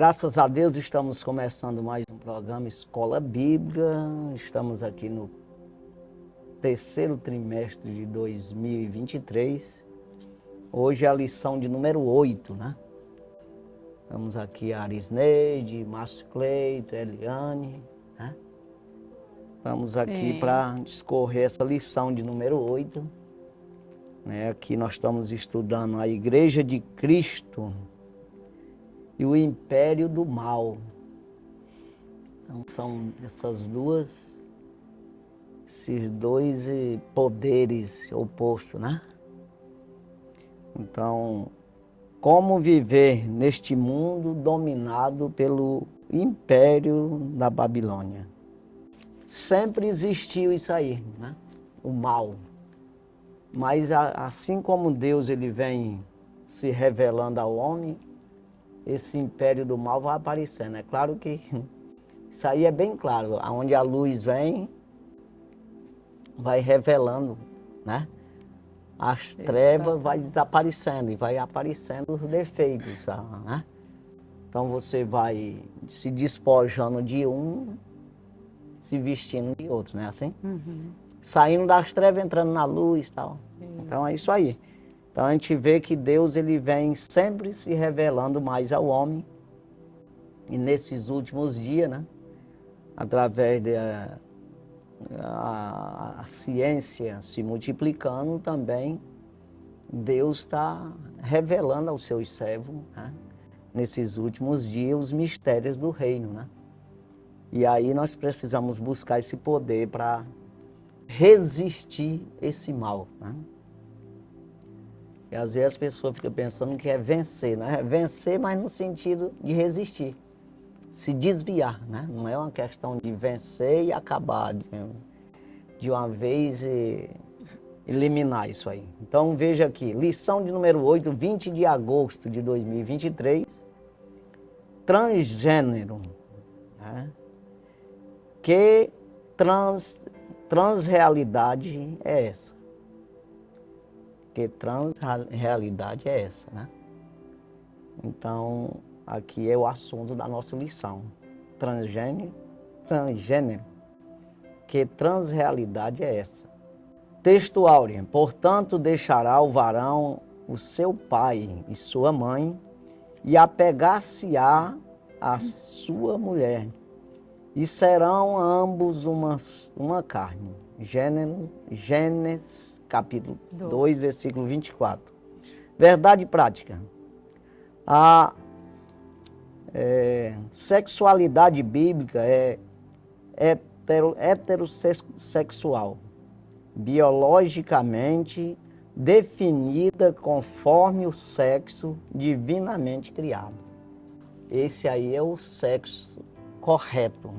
Graças a Deus estamos começando mais um programa Escola Bíblica. Estamos aqui no terceiro trimestre de 2023. Hoje é a lição de número 8, né? Estamos aqui a Arisneide, Márcio Cleito, Eliane, né? Estamos aqui para discorrer essa lição de número 8. Né? Aqui nós estamos estudando a Igreja de Cristo e o Império do Mal. Então são esses dois poderes opostos, né? Então, como viver neste mundo dominado pelo Império da Babilônia? Sempre existiu isso aí, né? O mal. Mas assim como Deus ele vem se revelando ao homem, esse império do mal vai aparecendo. É claro que isso aí é bem claro. Onde a luz vem, vai revelando, né? As trevas vai desaparecendo e vai aparecendo os defeitos, né? Então você vai se despojando de um, se vestindo de outro, né? Assim? Uhum. Saindo das trevas, entrando na luz e tal. Isso. Então é isso aí. Então a gente vê que Deus ele vem sempre se revelando mais ao homem. E nesses últimos dias, né? Através da ciência se multiplicando também, Deus está revelando aos seus servos, né? Nesses últimos dias, os mistérios do reino, né? E aí nós precisamos buscar esse poder para resistir esse mal, né? E às vezes as pessoas ficam pensando que é vencer, né? É vencer, mas no sentido de resistir, se desviar, né? Não é uma questão de vencer e acabar de uma vez e eliminar isso aí. Então veja aqui, lição de número 8, 20 de agosto de 2023, transgênero, né? Que transrealidade é essa? Que transrealidade é essa, né? Então, aqui é o assunto da nossa lição. Transgênero. Que transrealidade é essa? Texto áureo. Portanto, deixará o varão o seu pai e sua mãe e apegar-se-á a sua mulher. E serão ambos uma carne. Gênesis capítulo 2, versículo 24. Verdade prática. A sexualidade bíblica é heterossexual, biologicamente definida conforme o sexo divinamente criado. Esse aí é o sexo correto.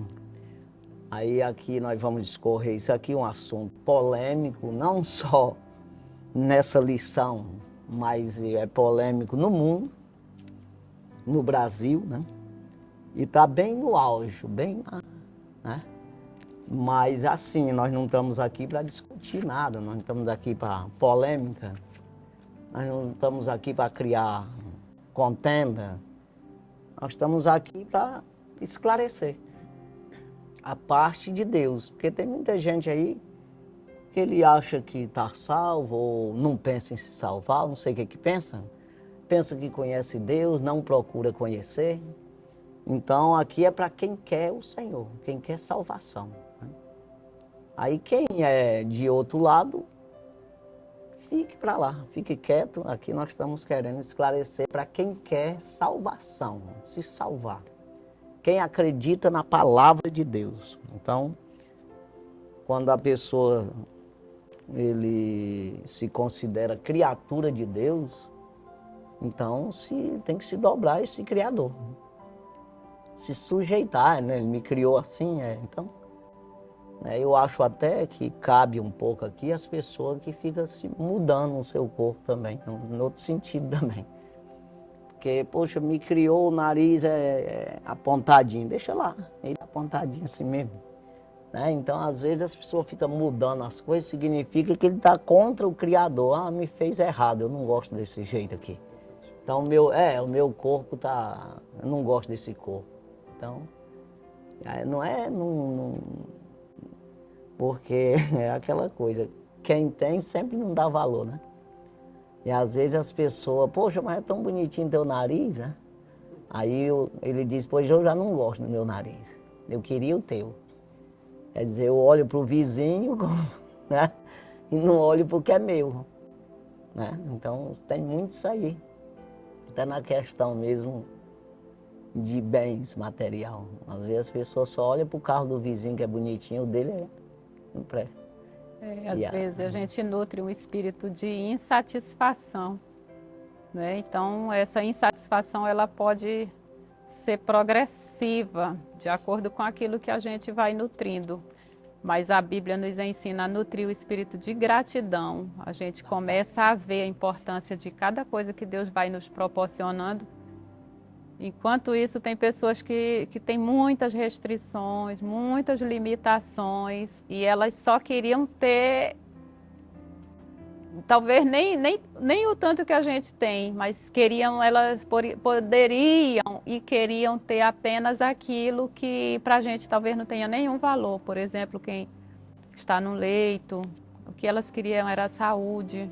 Aí aqui nós vamos discorrer, isso aqui é um assunto polêmico, não só nessa lição, mas é polêmico no mundo, no Brasil, né? E está bem no auge, bem, né? Mas assim, nós não estamos aqui para discutir nada, nós não estamos aqui para polêmica, nós não estamos aqui para criar contenda, nós estamos aqui para esclarecer a parte de Deus, porque tem muita gente aí que ele acha que está salvo ou não pensa em se salvar, não sei o que pensa que conhece Deus, não procura conhecer. Então aqui é para quem quer o Senhor, quem quer salvação, né? Aí quem é de outro lado, fique para lá, fique quieto. Aqui nós estamos querendo esclarecer para quem quer salvação, se salvar. Quem acredita na palavra de Deus. Então, quando a pessoa ele se considera criatura de Deus, então tem que se dobrar a esse Criador. Se sujeitar, né? Ele me criou assim, então... Eu acho até que cabe um pouco aqui as pessoas que ficam se mudando o seu corpo também, no outro sentido também. Porque, poxa, me criou o nariz apontadinho, deixa lá, ele apontadinho assim mesmo. Né? Então, às vezes, as pessoas ficam mudando as coisas, significa que ele está contra o Criador. Me fez errado, eu não gosto desse jeito aqui. Então, o meu corpo tá... Eu não gosto desse corpo. Então, porque é aquela coisa, quem tem sempre não dá valor, né? E às vezes as pessoas, poxa, mas é tão bonitinho teu nariz, né? Aí ele diz, pois eu já não gosto do meu nariz, eu queria o teu. Quer dizer, eu olho para o vizinho, né? E não olho para o que é meu, né? Então tem muito isso aí, até na questão mesmo de bens material. Às vezes as pessoas só olham para o carro do vizinho que é bonitinho, o dele não presta. Às vezes a gente nutre um espírito de insatisfação, né? Então essa insatisfação ela pode ser progressiva, de acordo com aquilo que a gente vai nutrindo. Mas a Bíblia nos ensina a nutrir o espírito de gratidão. A gente começa a ver a importância de cada coisa que Deus vai nos proporcionando. Enquanto isso, tem pessoas que têm muitas restrições, muitas limitações, e elas só queriam ter, talvez nem o tanto que a gente tem, mas elas poderiam e queriam ter apenas aquilo que para a gente talvez não tenha nenhum valor. Por exemplo, quem está no leito, o que elas queriam era saúde.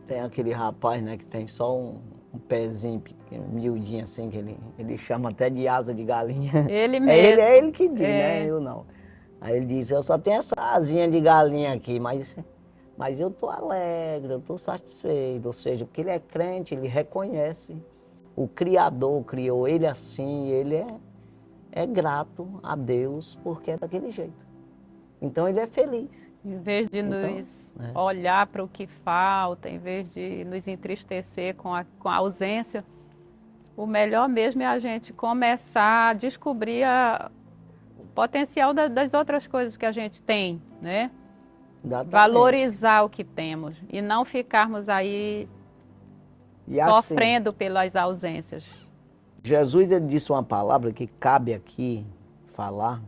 Tem aquele rapaz, né, que tem só um pezinho pequeno, miudinho assim, que ele chama até de asa de galinha. Ele mesmo. É ele que diz, né? Eu não. Aí ele diz, eu só tenho essa asinha de galinha aqui, mas eu estou alegre, eu estou satisfeito. Ou seja, porque ele é crente, ele reconhece. O Criador criou ele assim, e ele é grato a Deus porque é daquele jeito. Então ele é feliz. Em vez de nos olhar para o que falta, em vez de nos entristecer com a ausência, o melhor mesmo é a gente começar a descobrir o potencial das outras coisas que a gente tem, né? Exatamente. Valorizar o que temos e não ficarmos aí sofrendo pelas ausências. Jesus ele disse uma palavra que cabe aqui falar.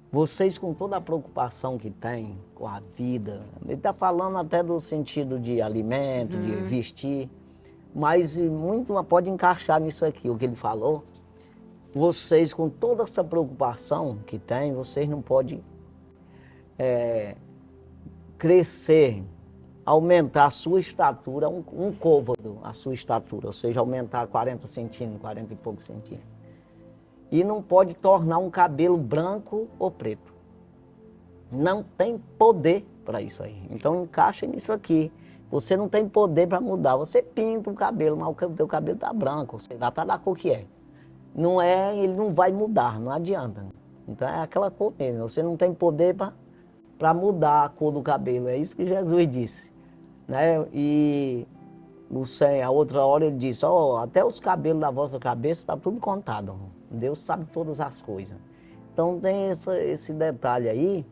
Vocês, com toda a preocupação que têm com a vida, ele está falando até do sentido de alimento, de vestir, mas muito pode encaixar nisso aqui, o que ele falou. Vocês, com toda essa preocupação que têm, vocês não podem crescer, aumentar a sua estatura, um côvado, a sua estatura, ou seja, aumentar 40 centímetros, 40 e poucos centímetros. E não pode tornar um cabelo branco ou preto. Não tem poder para isso aí. Então encaixa nisso aqui. Você não tem poder para mudar. Você pinta o cabelo, mas o teu cabelo está branco, você já está da cor que é. Não é, ele não vai mudar, não adianta. Então é aquela cor mesmo. Você não tem poder para mudar a cor do cabelo. É isso que Jesus disse, né? E a outra hora ele disse, até os cabelos da vossa cabeça está tudo contado. Deus sabe todas as coisas. Então tem esse detalhe aí,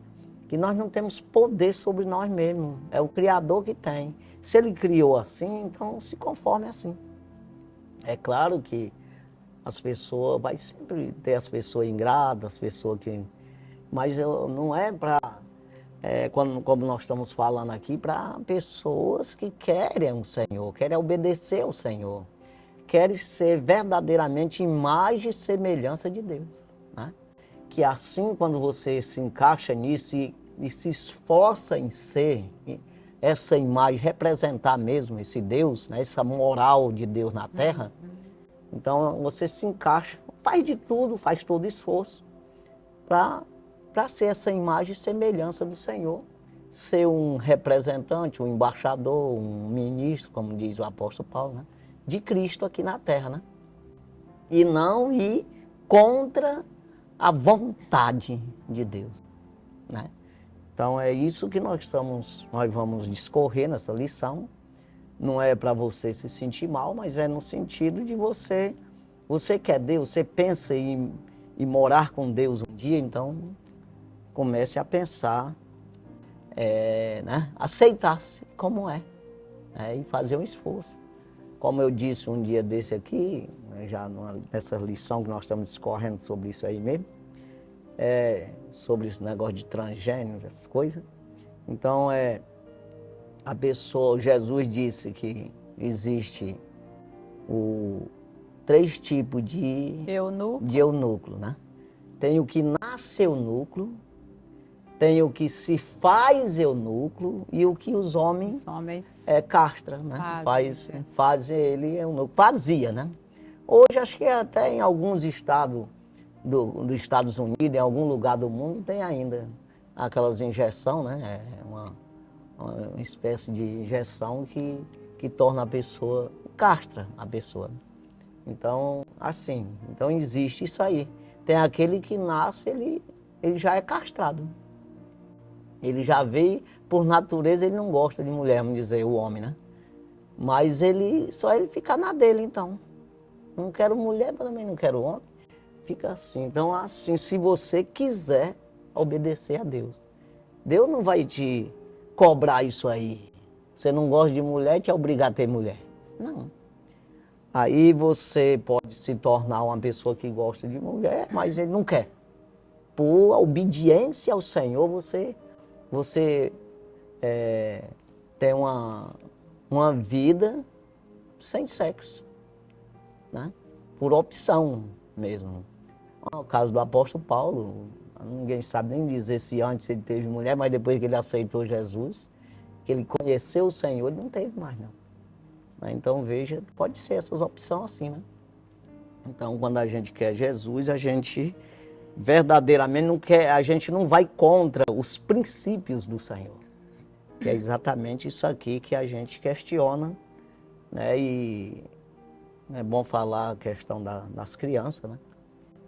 que nós não temos poder sobre nós mesmos. É o Criador que tem. Se Ele criou assim, então se conforme assim. É claro que as pessoas, vai sempre ter as pessoas ingratas, as pessoas que... Mas não é para... como nós estamos falando aqui, para pessoas que querem o Senhor, querem obedecer ao Senhor, querem ser verdadeiramente imagem e semelhança de Deus, né? Que assim, quando você se encaixa nisso e se esforça em ser essa imagem, representar mesmo esse Deus, né? Essa moral de Deus na terra, então você se encaixa, faz de tudo, faz todo esforço para ser essa imagem e semelhança do Senhor, ser um representante, um embaixador, um ministro, como diz o apóstolo Paulo, né? De Cristo aqui na terra, né? E não ir contra a vontade de Deus, né? Então é isso que nós vamos discorrer nessa lição. Não é para você se sentir mal, mas é no sentido de você quer Deus, você pensa em morar com Deus um dia, então comece a pensar, né? Aceitar-se como é, né? E fazer um esforço. Como eu disse um dia desse aqui, já nessa lição que nós estamos discorrendo sobre isso aí mesmo, sobre esse negócio de transgênios, essas coisas. Então, a pessoa, Jesus disse que existe três tipos de eunuco, né? Tem o que nasce eunuco, tem o que se faz eunuco e o que os homens castra, né? Fazem ele eunuco. Fazia, né? Hoje acho que até em alguns estados dos Estados Unidos, em algum lugar do mundo, tem ainda aquelas injeções, né? É uma espécie de injeção que torna a pessoa, castra a pessoa. Então, assim, então existe isso aí. Tem aquele que nasce, ele já é castrado. Ele já veio, por natureza, ele não gosta de mulher, vamos dizer, o homem, né? Mas só ele fica na dele, então. Não quero mulher, mas também não quero homem. Fica assim. Então, assim, se você quiser obedecer a Deus, Deus não vai te cobrar isso aí. Você não gosta de mulher, te obrigar a ter mulher. Não. Aí você pode se tornar uma pessoa que gosta de mulher, mas ele não quer. Por obediência ao Senhor, você tem uma vida sem sexo, né? Por opção mesmo. O caso do apóstolo Paulo, ninguém sabe nem dizer se antes ele teve mulher, mas depois que ele aceitou Jesus, que ele conheceu o Senhor, ele não teve mais não. Então veja, pode ser essas opções assim, né? Então quando a gente quer Jesus, a gente verdadeiramente não quer, a gente não vai contra os princípios do Senhor. Que é exatamente isso aqui que a gente questiona, né? E é bom falar a questão das crianças, né?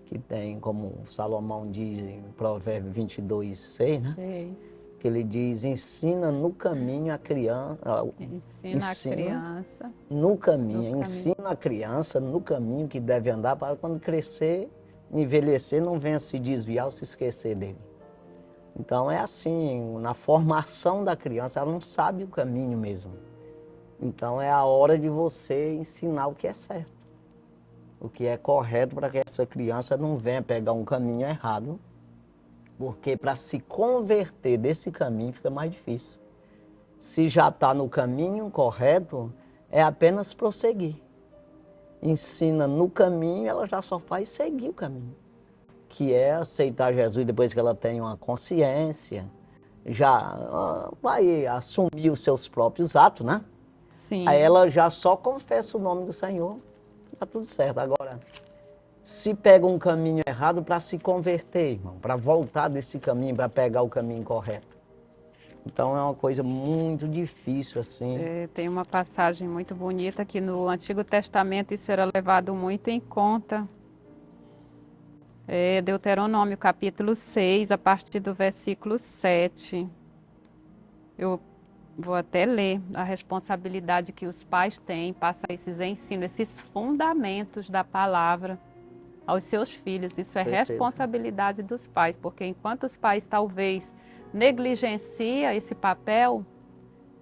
Que tem, como Salomão diz em Provérbios 22:6, né? 6. Que ele diz, ensina no caminho a criança... Ensina a criança no caminho. Ensina a criança no caminho que deve andar para quando crescer, envelhecer, não venha se desviar ou se esquecer dele. Então é assim, na formação da criança, ela não sabe o caminho mesmo. Então é a hora de você ensinar o que é certo. O que é correto para que essa criança não venha pegar um caminho errado, porque para se converter desse caminho fica mais difícil. Se já está no caminho correto, é apenas prosseguir. Ensina no caminho, ela já só faz seguir o caminho. Que é aceitar Jesus depois que ela tem uma consciência, já vai assumir os seus próprios atos, né? Sim. Aí ela já só confessa o nome do Senhor, tá tudo certo. Agora, se pega um caminho errado para se converter, irmão, para voltar desse caminho, para pegar o caminho correto. Então é uma coisa muito difícil, assim. Tem uma passagem muito bonita que no Antigo Testamento isso era levado muito em conta. Deuteronômio capítulo 6, a partir do versículo 7. Eu vou até ler a responsabilidade que os pais têm, passar esses ensinos, esses fundamentos da palavra aos seus filhos. Isso é responsabilidade dos pais, porque enquanto os pais talvez negligenciam esse papel,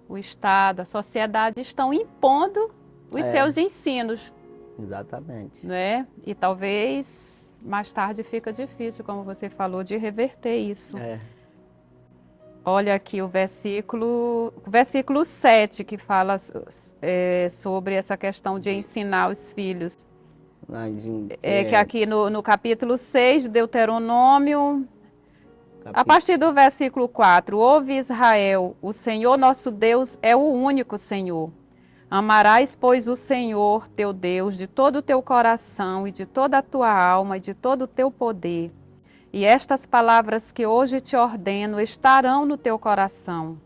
o Estado, a sociedade estão impondo os seus ensinos. Exatamente. Né? E talvez mais tarde fica difícil, como você falou, de reverter isso. Olha aqui o versículo 7, que fala sobre essa questão de ensinar os filhos. Que aqui no capítulo 6 de Deuteronômio, a partir do versículo 4, ouve Israel, o Senhor nosso Deus é o único Senhor. Amarás, pois, o Senhor, teu Deus, de todo o teu coração e de toda a tua alma e de todo o teu poder. E estas palavras que hoje te ordeno estarão no teu coração.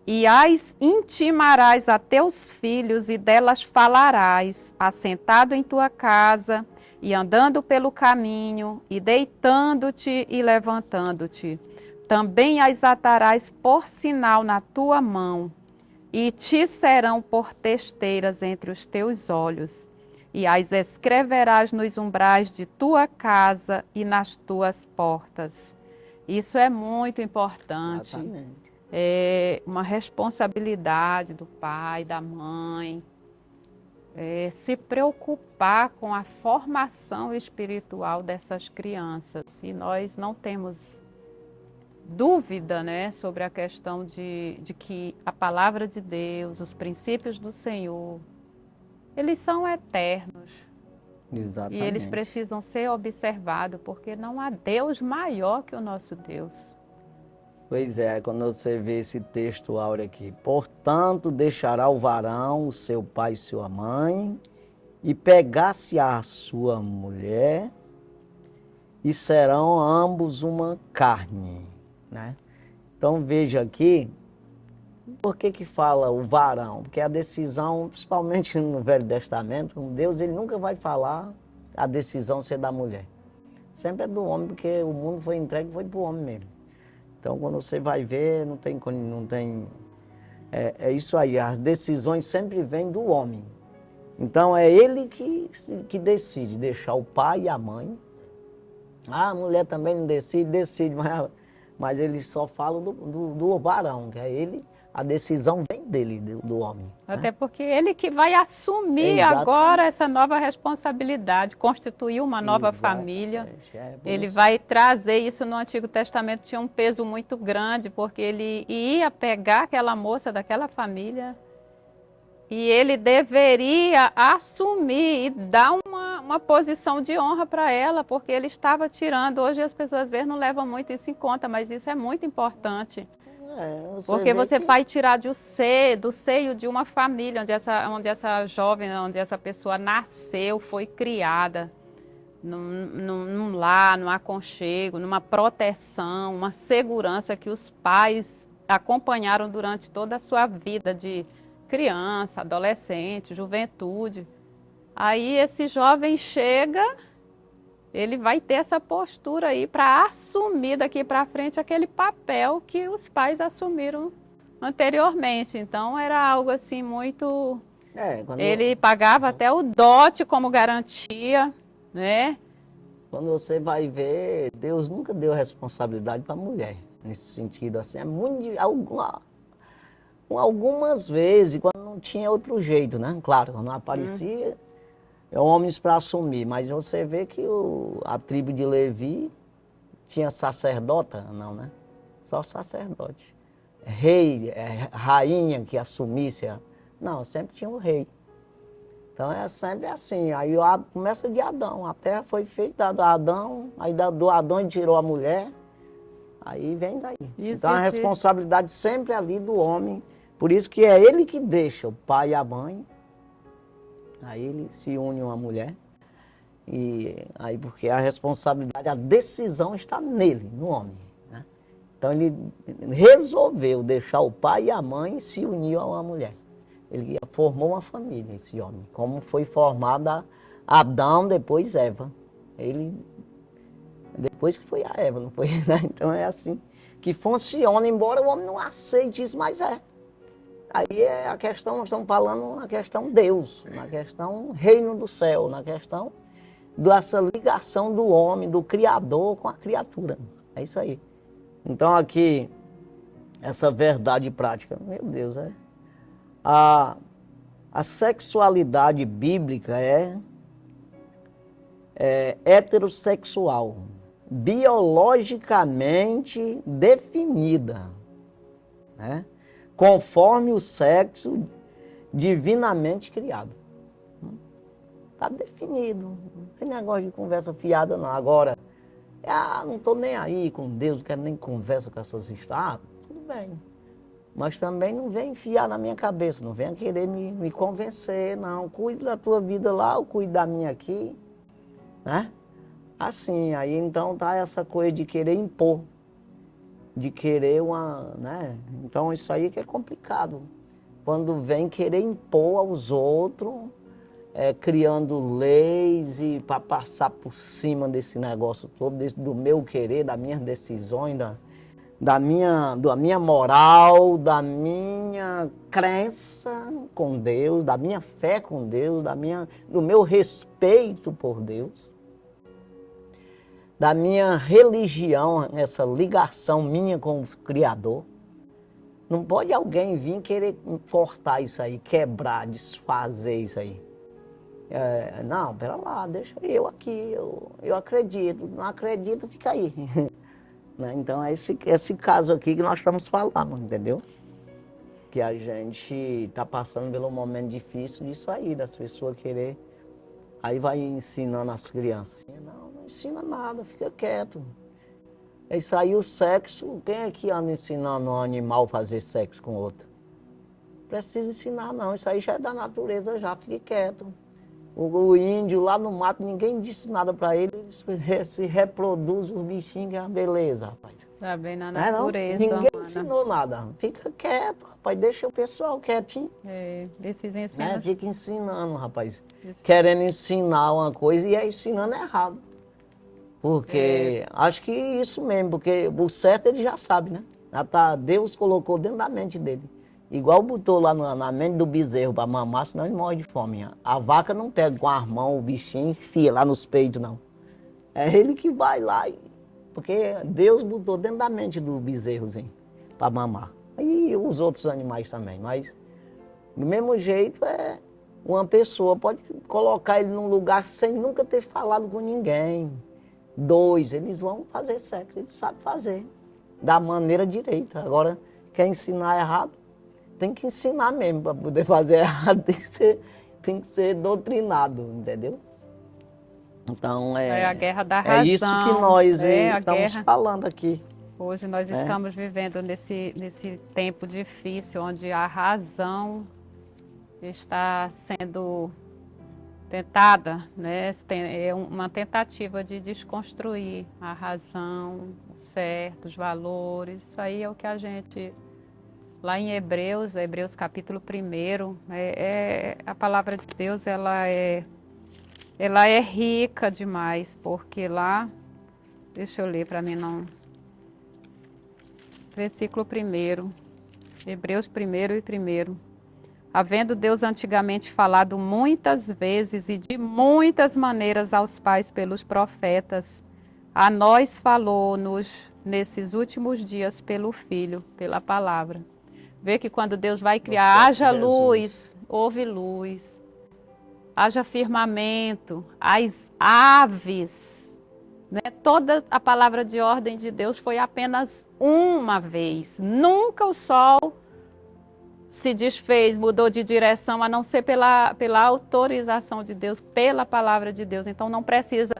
E as intimarás a teus filhos e delas falarás, assentado em tua casa e andando pelo caminho e deitando-te e levantando-te. Também as atarás por sinal na tua mão. E te serão por testeiras entre os teus olhos, e as escreverás nos umbrais de tua casa e nas tuas portas. Isso é muito importante. Exatamente. É uma responsabilidade do pai, da mãe, se preocupar com a formação espiritual dessas crianças. E nós não temos dúvida, né, sobre a questão de que a palavra de Deus, os princípios do Senhor, eles são eternos. Exatamente. E eles precisam ser observados, porque não há Deus maior que o nosso Deus. Pois é, quando você vê esse texto áureo aqui. Portanto, deixará o varão, o seu pai e sua mãe, e pegar-se a sua mulher, e serão ambos uma carne, né? Então veja aqui, por que que fala o varão? Porque a decisão, principalmente no Velho Testamento, Deus ele nunca vai falar a decisão ser da mulher. Sempre é do homem, porque o mundo foi entregue, foi para o homem mesmo. Então quando você vai ver, não tem é isso aí, as decisões sempre vêm do homem. Então é ele que decide, deixar o pai e a mãe. Ah, a mulher também não decide, mas eles só falam do varão, que é ele, a decisão vem dele, do homem. Até porque ele que vai assumir agora essa nova responsabilidade, constituir uma nova família. Ele vai trazer isso. No Antigo Testamento tinha um peso muito grande, porque ele ia pegar aquela moça daquela família e ele deveria assumir e dar uma posição de honra para ela, porque ele estava tirando. Hoje as pessoas às vezes não levam muito isso em conta, mas isso é muito importante. Porque você vai tirar do seio de uma família onde essa jovem, onde essa pessoa nasceu, foi criada, num lar, num aconchego, numa proteção, uma segurança que os pais acompanharam durante toda a sua vida de criança, adolescente, juventude. Aí esse jovem chega, ele vai ter essa postura aí para assumir daqui para frente aquele papel que os pais assumiram anteriormente. Então era algo assim muito... Ele pagava até o dote como garantia, né? Quando você vai ver, Deus nunca deu responsabilidade para a mulher, nesse sentido assim. É muito... Algumas vezes, quando não tinha outro jeito, né? Claro, quando não aparecia... homens para assumir, mas você vê que a tribo de Levi tinha sacerdota? Não, né? Só sacerdote. Rei, rainha que assumisse. Não, sempre tinha o rei. Então é sempre assim. Aí começa de Adão. A terra foi feita do Adão, aí do Adão ele tirou a mulher, aí vem daí. Então a responsabilidade sempre ali do homem. Por isso que é ele que deixa o pai e a mãe. Aí ele se une a uma mulher, e aí porque a responsabilidade, a decisão está nele, no homem, né? Então ele resolveu deixar o pai e a mãe e se unir a uma mulher. Ele formou uma família, esse homem, como foi formada Adão, depois Eva. Ele, depois que foi a Eva, não foi? Né? Então é assim que funciona, embora o homem não aceite isso, mas é. Aí é a questão, nós estamos falando na questão Deus, na questão reino do céu, na questão dessa ligação do homem, do Criador com a criatura. É isso aí. Então aqui, essa verdade prática, meu Deus, a sexualidade bíblica é heterossexual, biologicamente definida, né? Conforme o sexo divinamente criado. Está definido. Não tem negócio de conversa fiada, não. Agora, não estou nem aí com Deus, não quero nem conversa com essas histórias. Tudo bem. Mas também não vem enfiar na minha cabeça, não venha querer me convencer, não. Cuide da tua vida lá, eu cuido da minha aqui. Né? Assim, aí então tá essa coisa de querer impor. De querer né? Então isso aí que é complicado. Quando vem querer impor aos outros, criando leis e para passar por cima desse negócio todo, do meu querer, das minhas decisões, da minha moral, da minha crença com Deus, da minha fé com Deus, do meu respeito por Deus. Da minha religião, essa ligação minha com o Criador. Não pode alguém vir querer cortar isso aí, quebrar, desfazer isso aí. Não, pera lá, deixa eu aqui, eu acredito, não acredito, fica aí. Né? Então é esse caso aqui que nós estamos falando, entendeu? que a gente está passando pelo momento difícil disso aí, das pessoas querer. Aí vai ensinando as criancinhas. Não ensina nada, fica quieto. Isso aí o sexo, quem é que anda ensinando um animal a fazer sexo com outro? Precisa ensinar não, isso aí já é da natureza já, fique quieto. O índio lá no mato, ninguém disse nada para ele, ele se reproduz os bichinhos, que é uma beleza, rapaz. Tá bem na Não é, não? natureza, Ninguém Ana. ensinou nada. Fica quieto, rapaz, deixa o pessoal quietinho. Esses Né? ensinos. Fica ensinando, rapaz. Isso. Querendo ensinar uma coisa e é ensinando errado. Porque acho que isso mesmo, porque o certo ele já sabe, né? Já tá, Deus colocou dentro da mente dele. Igual botou lá na mente do bezerro para mamar, senão ele morre de fome. A vaca não pega com as mãos o bichinho e enfia lá nos peitos, não. É ele que vai lá, porque Deus botou dentro da mente do bezerrozinho para mamar. E os outros animais também, mas do mesmo jeito uma pessoa pode colocar ele num lugar sem nunca ter falado com ninguém. 2, eles vão fazer sexo, eles sabem fazer, da maneira direita. Agora, quer ensinar errado, tem que ensinar mesmo, para poder fazer errado, tem que ser doutrinado, entendeu? Então, É a guerra da razão. é isso que nós estamos guerra. falando aqui. Hoje nós estamos vivendo nesse tempo difícil, onde a razão está sendo tentada, né? É uma tentativa de desconstruir a razão, o certo, os valores. Isso aí é o que a gente, lá em Hebreus capítulo 1, a palavra de Deus, ela é rica demais, porque lá, deixa eu ler para mim não... Versículo 1, Hebreus 1:1. Havendo Deus antigamente falado muitas vezes e de muitas maneiras aos pais pelos profetas, a nós falou-nos nesses últimos dias pelo Filho, pela palavra. Vê que quando Deus vai criar, haja luz, houve luz, haja firmamento, as aves, né? Toda a palavra de ordem de Deus foi apenas uma vez. Nunca o sol se desfez, mudou de direção, a não ser pela autorização de Deus, pela palavra de Deus. Então não precisa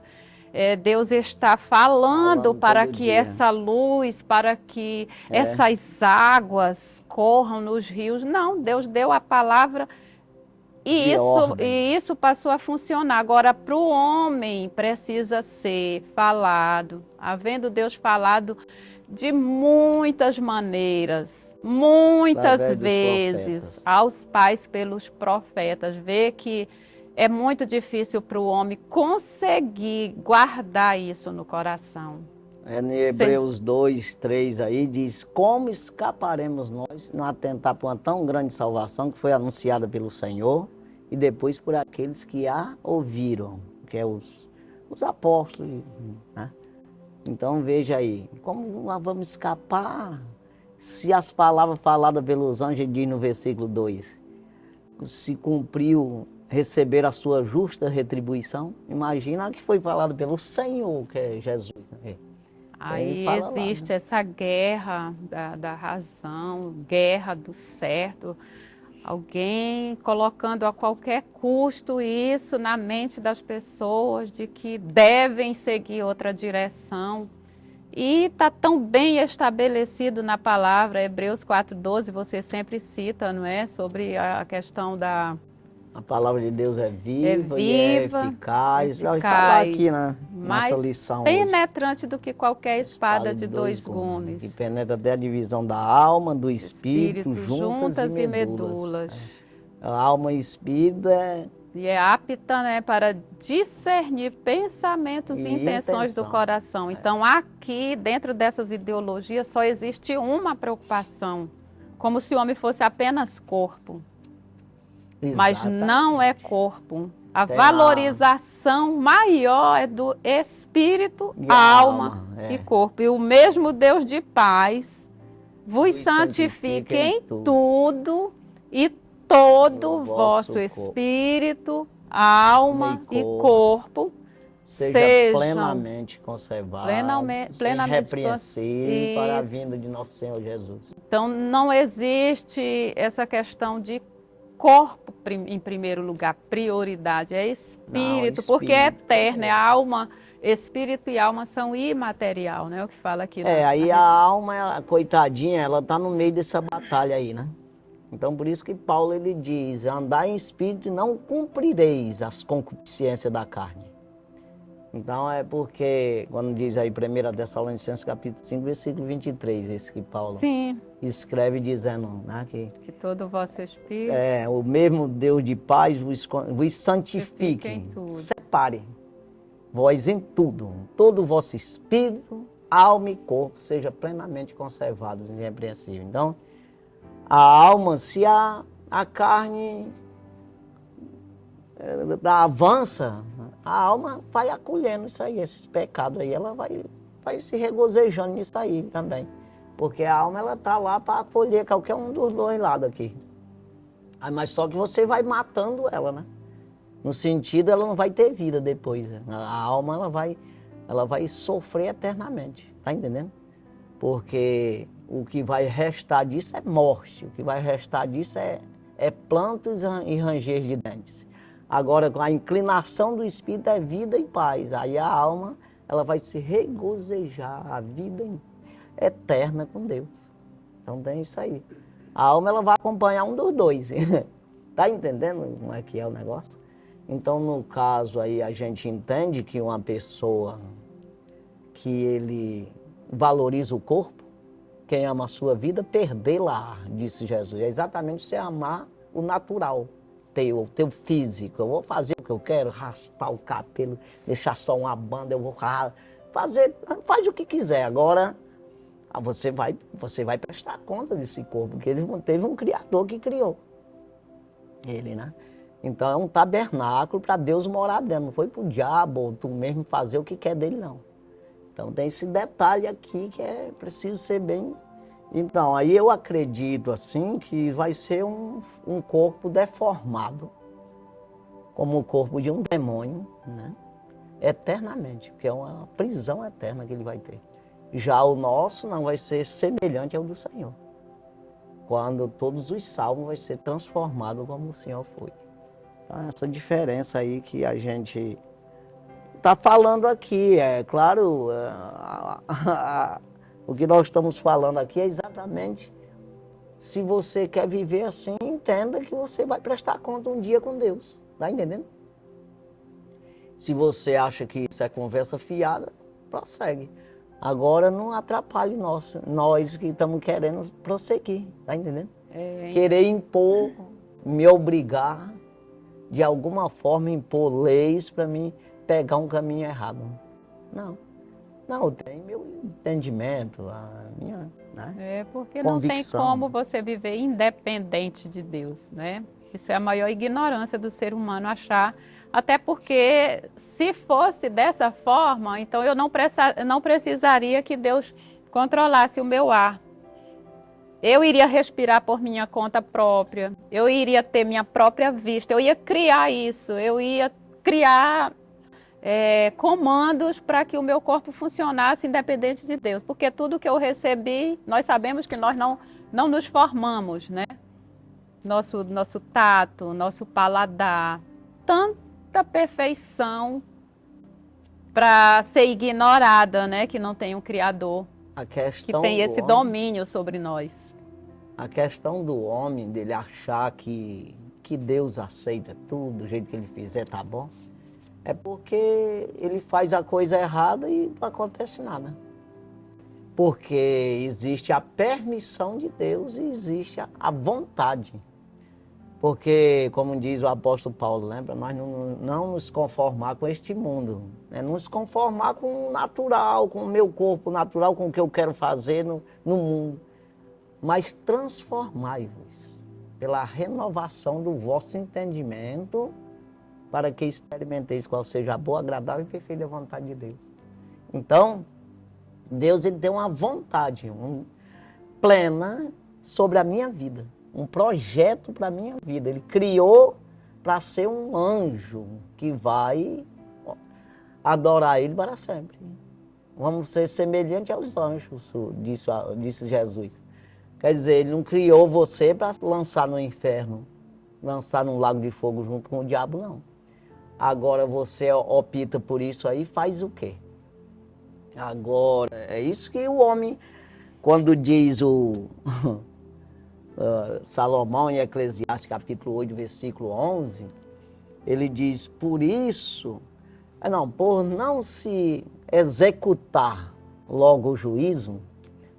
Deus estar falando para que essa luz, para que essas águas corram nos rios. Não, Deus deu a palavra e isso passou a funcionar. Agora, para o homem, precisa ser falado. Havendo Deus falado de muitas maneiras, muitas vezes, aos pais pelos profetas. Vê que é muito difícil para o homem conseguir guardar isso no coração. Em Hebreus 2:3 aí diz, como escaparemos nós não atentar por uma tão grande salvação que foi anunciada pelo Senhor e depois por aqueles que a ouviram, que é os apóstolos, né? Então veja aí, como nós vamos escapar se as palavras faladas pelos anjos diz no versículo 2, se cumpriu receber a sua justa retribuição? Imagina que foi falado pelo Senhor, que é Jesus, né? Aí existe essa guerra da razão, guerra do certo, alguém colocando a qualquer custo isso na mente das pessoas, de que devem seguir outra direção. E está tão bem estabelecido na palavra, Hebreus 4:12, você sempre cita, não é? Sobre a questão da... A palavra de Deus é viva e é eficaz. Vai falar aqui nessa lição penetrante do que qualquer espada de dois gumes. Que penetra até a divisão da alma, do espírito juntas e medulas. A alma e espírito E é apta, né, para discernir pensamentos e intenções do coração. Então, aqui, dentro dessas ideologias, só existe uma preocupação. Como se o homem fosse apenas corpo. Mas não é corpo. A valorização maior é do espírito, alma e corpo. E o mesmo Deus de paz vos santifique em tudo e todo o vosso espírito, alma e corpo seja plenamente conservado, irrepreensível para a vinda de nosso Senhor Jesus. Então, não existe essa questão de corpo em primeiro lugar, prioridade, é espírito, porque é eterno, é alma, espírito e alma são imaterial, né? O que fala aqui Aí na a alma, a coitadinha, ela tá no meio dessa batalha aí, né? Então, por isso que Paulo, ele diz, andar em espírito e não cumprireis as concupiscências da carne. Então, é porque, quando diz aí 1 Tessalonicenses capítulo 5, versículo 23, esse que Paulo Sim, escreve dizendo, né, que todo o vosso espírito o mesmo Deus de paz vos santifique em santifique, tudo. separe vós em tudo, todo o vosso espírito, alma e corpo seja plenamente conservados e irrepreensíveis. Então, a alma, se a carne avança, a alma vai acolhendo isso aí, esses pecados aí, ela vai se regozejando nisso aí também. Porque a alma, ela está lá para acolher qualquer um dos dois lados aqui. Mas só que você vai matando ela, né? No sentido, ela não vai ter vida depois. A alma, ela vai sofrer eternamente, tá entendendo? Porque o que vai restar disso é morte, o que vai restar disso é plantas e ranger de dentes. Agora, a inclinação do espírito é vida e paz. Aí a alma, ela vai se regozijar a vida eterna com Deus. Então tem isso aí. A alma, ela vai acompanhar um dos dois. Tá entendendo como é que é o negócio? Então, no caso aí, a gente entende que uma pessoa que ele valoriza o corpo, quem ama a sua vida, perdê-la, disse Jesus. É exatamente você amar o natural, o teu físico. Eu vou fazer o que eu quero, raspar o cabelo, deixar só uma banda, eu vou faz o que quiser. Agora, você vai prestar conta desse corpo, porque ele teve um Criador que criou ele, né? Então é um tabernáculo para Deus morar dentro, não foi para o diabo ou tu mesmo fazer o que quer dele, não. Então tem esse detalhe aqui que é preciso ser bem... Então, aí eu acredito assim que vai ser um corpo deformado, como o corpo de um demônio, né? Eternamente, porque é uma prisão eterna que ele vai ter. Já o nosso não vai ser semelhante ao do Senhor. Quando todos os salvos vai ser transformado como o Senhor foi. Então, essa diferença aí que a gente está falando aqui, é claro, o que nós estamos falando aqui é exatamente, se você quer viver assim, entenda que você vai prestar conta um dia com Deus, tá entendendo? Se você acha que isso é conversa fiada, prossegue. Agora não atrapalhe nós que estamos querendo prosseguir, tá entendendo? Querer impor, me obrigar, de alguma forma impor leis para mim pegar um caminho errado. Não, eu tenho meu entendimento, a minha, né, porque convicção. Não tem como você viver independente de Deus, né? Isso é a maior ignorância do ser humano achar, até porque se fosse dessa forma, então eu não precisaria que Deus controlasse o meu ar. Eu iria respirar por minha conta própria, eu iria ter minha própria vista, eu ia criar isso, eu ia criar comandos para que o meu corpo funcionasse independente de Deus. Porque tudo que eu recebi, nós sabemos que nós não nos formamos, né? Nosso tato, nosso paladar, tanta perfeição para ser ignorada, né? Que não tem um Criador, que tem esse domínio sobre nós. A questão do homem, dele achar que Deus aceita tudo, do jeito que ele fizer, tá bom, é porque ele faz a coisa errada e não acontece nada. Porque existe a permissão de Deus e existe a vontade. Porque, como diz o apóstolo Paulo, lembra? Nós não nos conformar com este mundo. Né? Não nos conformar com o natural, com o meu corpo natural, com o que eu quero fazer no mundo. Mas transformai-vos pela renovação do vosso entendimento, para que experimenteis qual seja a boa, agradável e perfeita vontade de Deus. Então, Deus, ele tem uma vontade plena sobre a minha vida, um projeto para a minha vida. Ele criou para ser um anjo que vai adorar ele para sempre. Vamos ser semelhantes aos anjos, disse Jesus. Quer dizer, ele não criou você para lançar no inferno, lançar num lago de fogo junto com o diabo, não. Agora você opta por isso aí, faz o quê? Agora, é isso que o homem, quando diz o Salomão em Eclesiastes capítulo 8, versículo 11, ele diz, por não se executar logo o juízo,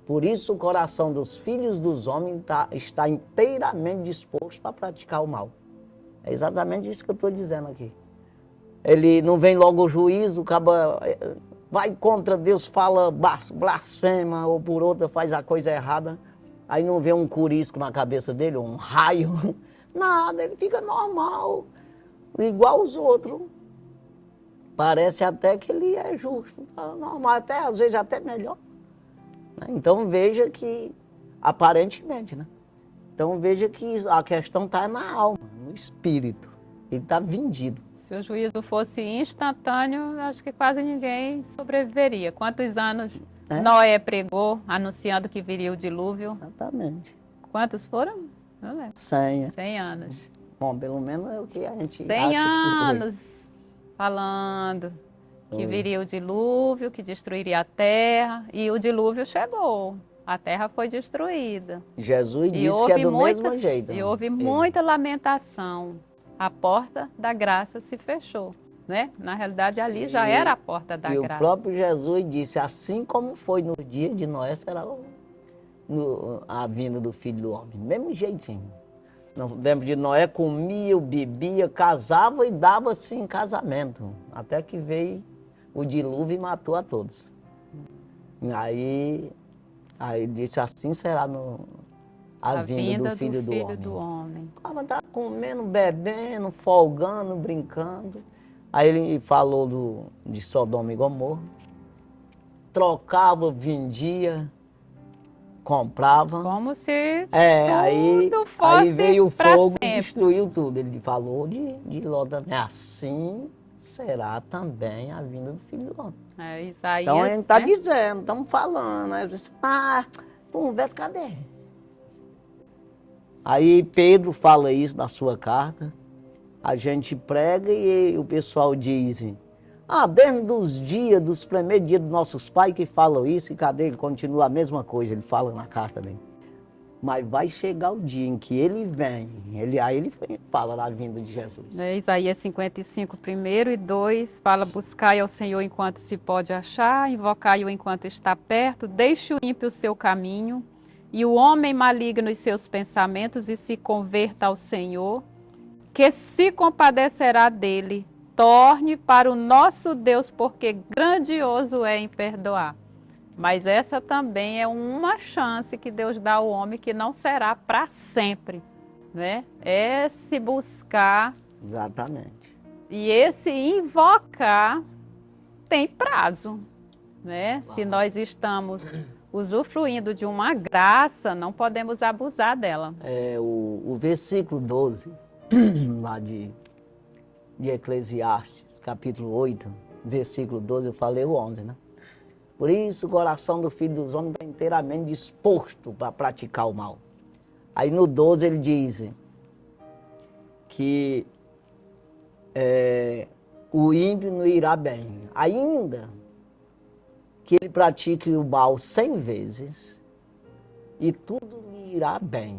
por isso o coração dos filhos dos homens está inteiramente disposto para praticar o mal. É exatamente isso que eu estou dizendo aqui. Ele não vem logo o juízo, acaba, vai contra Deus, fala blasfema, ou por outra faz a coisa errada, aí não vê um curisco na cabeça dele, um raio, nada, ele fica normal, igual os outros. Parece até que ele é justo, normal, até às vezes até melhor. Então veja que, aparentemente, né? Então veja que a questão está na alma, no espírito, ele está vendido. Se o juízo fosse instantâneo, acho que quase ninguém sobreviveria. Quantos anos Noé pregou, anunciando que viria o dilúvio? Exatamente. Quantos foram? Não lembro. 100. 100 anos. Bom, pelo menos é o que a gente 100 acha anos falando que viria o dilúvio, que destruiria a terra. E o dilúvio chegou. A terra foi destruída. Jesus disse que é do mesmo jeito. E houve muita lamentação. A porta da graça se fechou, né? Na realidade, ali já era a porta da graça. E o próprio Jesus disse, assim como foi no dia de Noé, será a vinda do Filho do Homem. Mesmo jeitinho. No tempo de Noé, comia, bebia, casava e dava-se em casamento. Até que veio o dilúvio e matou a todos. Aí disse, assim será a vinda do Filho do Homem. Ela tá comendo, bebendo, folgando, brincando. Aí ele falou de Sodoma e Gomorra. Trocava, vendia, comprava. Como se tudo fosse aí veio o fogo sempre. E destruiu tudo. Ele falou de Ló também. Assim será também a vinda do Filho do Homem. Isaías, então a gente está dizendo, estamos falando. Aí eu disse, conversa, cadê? Aí Pedro fala isso na sua carta, a gente prega e o pessoal diz, desde os dias, dos primeiros dias dos nossos pais que falam isso, e cadê? Ele continua a mesma coisa, ele fala na carta dele. Mas vai chegar o dia em que ele vem, aí ele fala da vinda de Jesus. Isaías 55, 1 e 2, fala, buscai ao Senhor enquanto se pode achar, invocai-o enquanto está perto, deixe o ímpio o seu caminho, e o homem maligno os seus pensamentos, e se converta ao Senhor, que se compadecerá dele. Torne para o nosso Deus, porque grandioso é em perdoar. Mas essa também é uma chance que Deus dá ao homem, que não será para sempre, né? É se buscar. Exatamente. E esse invocar tem prazo, né? Se nós estamos usufruindo de uma graça, não podemos abusar dela. O versículo 12, lá de Eclesiastes, capítulo 8, versículo 12, eu falei o 11, né? Por isso o coração do Filho dos Homens está inteiramente disposto para praticar o mal. Aí no 12 ele diz que o ímpio não irá bem. Ainda que ele pratique o mal 100 vezes e tudo lhe irá bem.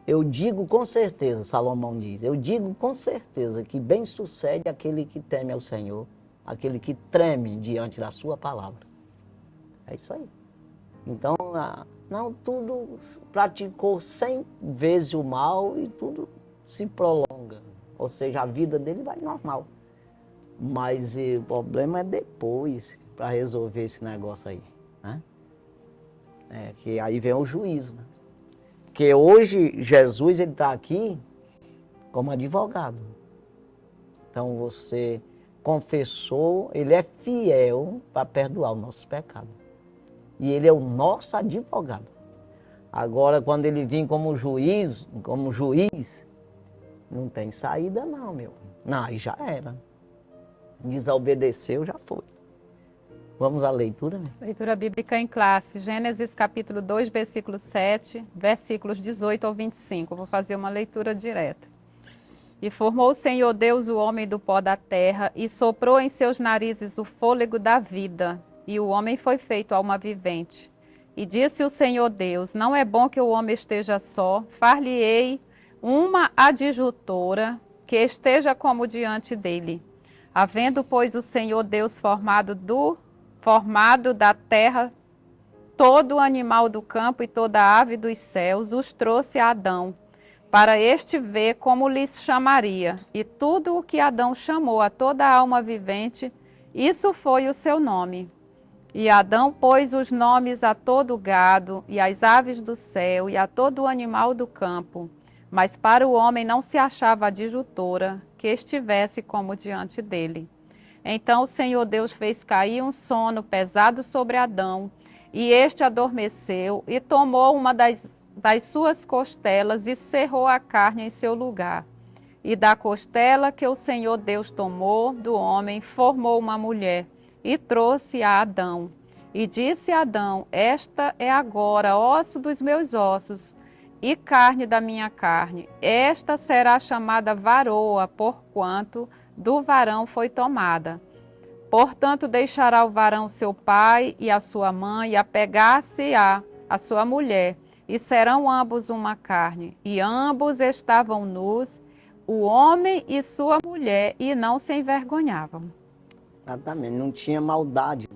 Eu digo com certeza, Salomão diz, eu digo com certeza que bem sucede aquele que teme ao Senhor, aquele que treme diante da sua palavra. É isso aí. Então, não tudo praticou 100 vezes o mal e tudo se prolonga. Ou seja, a vida dele vai normal. Mas o problema é depois, para resolver esse negócio aí. Né? Que aí vem o juízo. Né? Porque hoje Jesus está aqui como advogado. Então você confessou, ele é fiel para perdoar os nossos pecados. E ele é o nosso advogado. Agora, quando ele vir como juiz, não tem saída não, meu. Não, aí já era. Desobedeceu, já foi. Vamos à leitura, né? Leitura bíblica em classe, Gênesis capítulo 2, versículo 7, versículos 18 ao 25. Vou fazer uma leitura direta. E formou o Senhor Deus o homem do pó da terra, e soprou em seus narizes o fôlego da vida, e o homem foi feito alma vivente. E disse o Senhor Deus, não é bom que o homem esteja só, far-lhe-ei uma adjutora que esteja como diante dele. Havendo, pois, o Senhor Deus formado da terra todo animal do campo e toda ave dos céus, os trouxe a Adão, para este ver como lhes chamaria. E tudo o que Adão chamou a toda alma vivente, isso foi o seu nome. E Adão pôs os nomes a todo o gado, e às aves do céu, e a todo o animal do campo. Mas para o homem não se achava adjutora que estivesse como diante dele. Então o Senhor Deus fez cair um sono pesado sobre Adão, e este adormeceu, e tomou uma das suas costelas, e cerrou a carne em seu lugar. E da costela que o Senhor Deus tomou do homem, formou uma mulher, e trouxe a Adão. E disse a Adão, esta é agora osso dos meus ossos, e carne da minha carne. Esta será chamada varoa, porquanto do varão foi tomada. Portanto, deixará o varão seu pai e a sua mãe, e apegar-se-á a sua mulher, e serão ambos uma carne. E ambos estavam nus, o homem e sua mulher, e não se envergonhavam. Exatamente, não tinha maldade.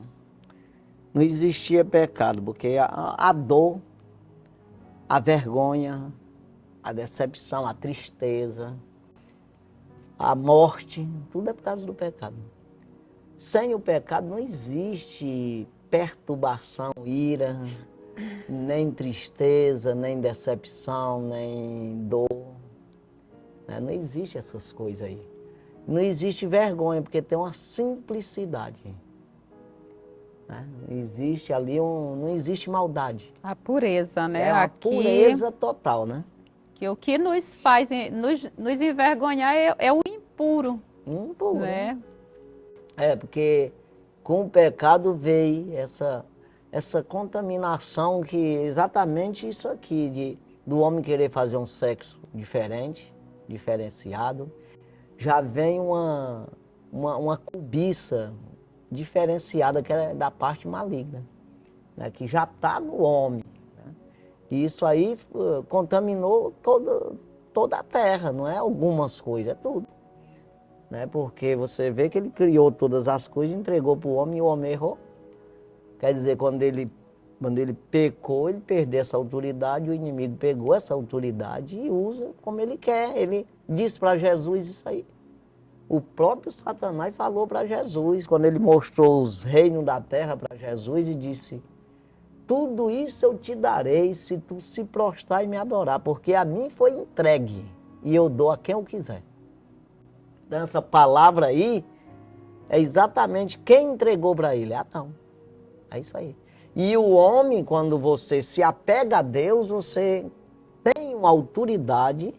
Não existia pecado, porque a dor, a vergonha, a decepção, a tristeza, a morte, tudo é por causa do pecado. Sem o pecado não existe perturbação, ira, nem tristeza, nem decepção, nem dor. Né? Não existe essas coisas aí. Não existe vergonha, porque tem uma simplicidade. Né? Não existe ali, não existe maldade. A pureza, né? É uma pureza total, né? Que o que nos faz nos envergonhar é o impuro. Impuro, né? Porque com o pecado veio essa contaminação, que exatamente isso aqui, do homem querer fazer um sexo diferenciado, já vem uma cobiça diferenciada, que é da parte maligna, né? Que já está no homem. Né? E isso aí contaminou toda a terra, não é algumas coisas, é tudo. Né? Porque você vê que ele criou todas as coisas, entregou para o homem e o homem errou. Quer dizer, quando ele pecou, ele perdeu essa autoridade, o inimigo pegou essa autoridade e usa como ele quer. Ele disse para Jesus isso aí. O próprio Satanás falou para Jesus, quando ele mostrou os reinos da terra para Jesus, e disse, tudo isso eu te darei se tu se prostrar e me adorar, porque a mim foi entregue e eu dou a quem eu quiser. Então essa palavra aí é exatamente quem entregou para ele, Adão. É isso aí. E o homem, quando você se apega a Deus, você tem uma autoridade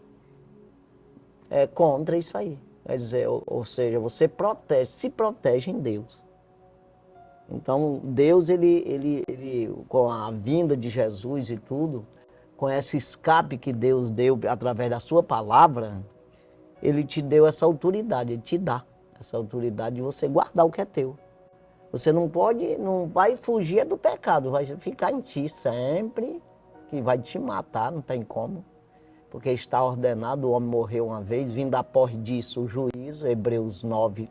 contra isso aí. Quer dizer, ou seja, você se protege em Deus. Então, Deus, ele, com a vinda de Jesus e tudo, com esse escape que Deus deu através da sua palavra, ele te deu essa autoridade, ele te dá essa autoridade de você guardar o que é teu. Você não vai fugir do pecado, vai ficar em ti sempre, que vai te matar, não tem como. Porque está ordenado, o homem morreu uma vez, vindo após disso o juízo, Hebreus 9,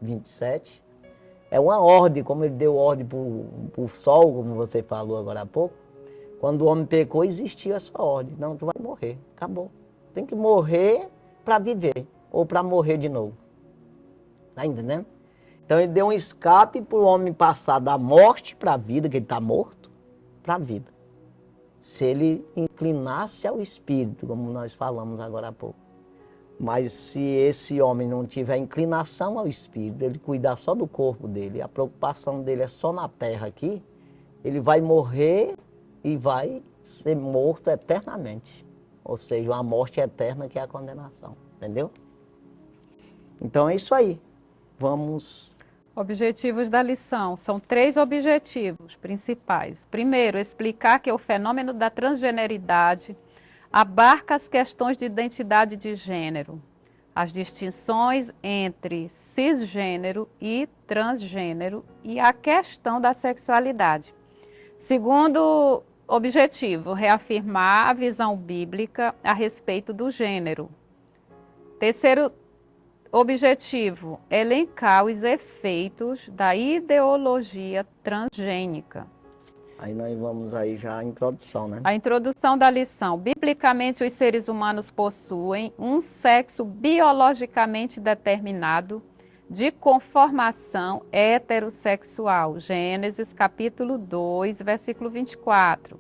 27. É uma ordem, como ele deu ordem para o sol, como você falou agora há pouco. Quando o homem pecou, existiu essa ordem. Não, tu vai morrer, acabou. Tem que morrer para viver, ou para morrer de novo. Está entendendo? Então ele deu um escape para o homem passar da morte para a vida, que ele está morto, para a vida. Se ele inclinasse ao Espírito, como nós falamos agora há pouco. Mas se esse homem não tiver inclinação ao Espírito, ele cuidar só do corpo dele, a preocupação dele é só na terra aqui, ele vai morrer e vai ser morto eternamente. Ou seja, uma morte eterna, que é a condenação. Entendeu? Então é isso aí. Vamos Objetivos da lição. São 3 objetivos principais. Primeiro, explicar que o fenômeno da transgeneridade abarca as questões de identidade de gênero, as distinções entre cisgênero e transgênero e a questão da sexualidade. Segundo objetivo, reafirmar a visão bíblica a respeito do gênero. Terceiro objetivo, elencar os efeitos da ideologia transgênica. Aí nós vamos aí já à introdução, né? A introdução da lição. Biblicamente, os seres humanos possuem um sexo biologicamente determinado de conformação heterossexual. Gênesis capítulo 2, versículo 24.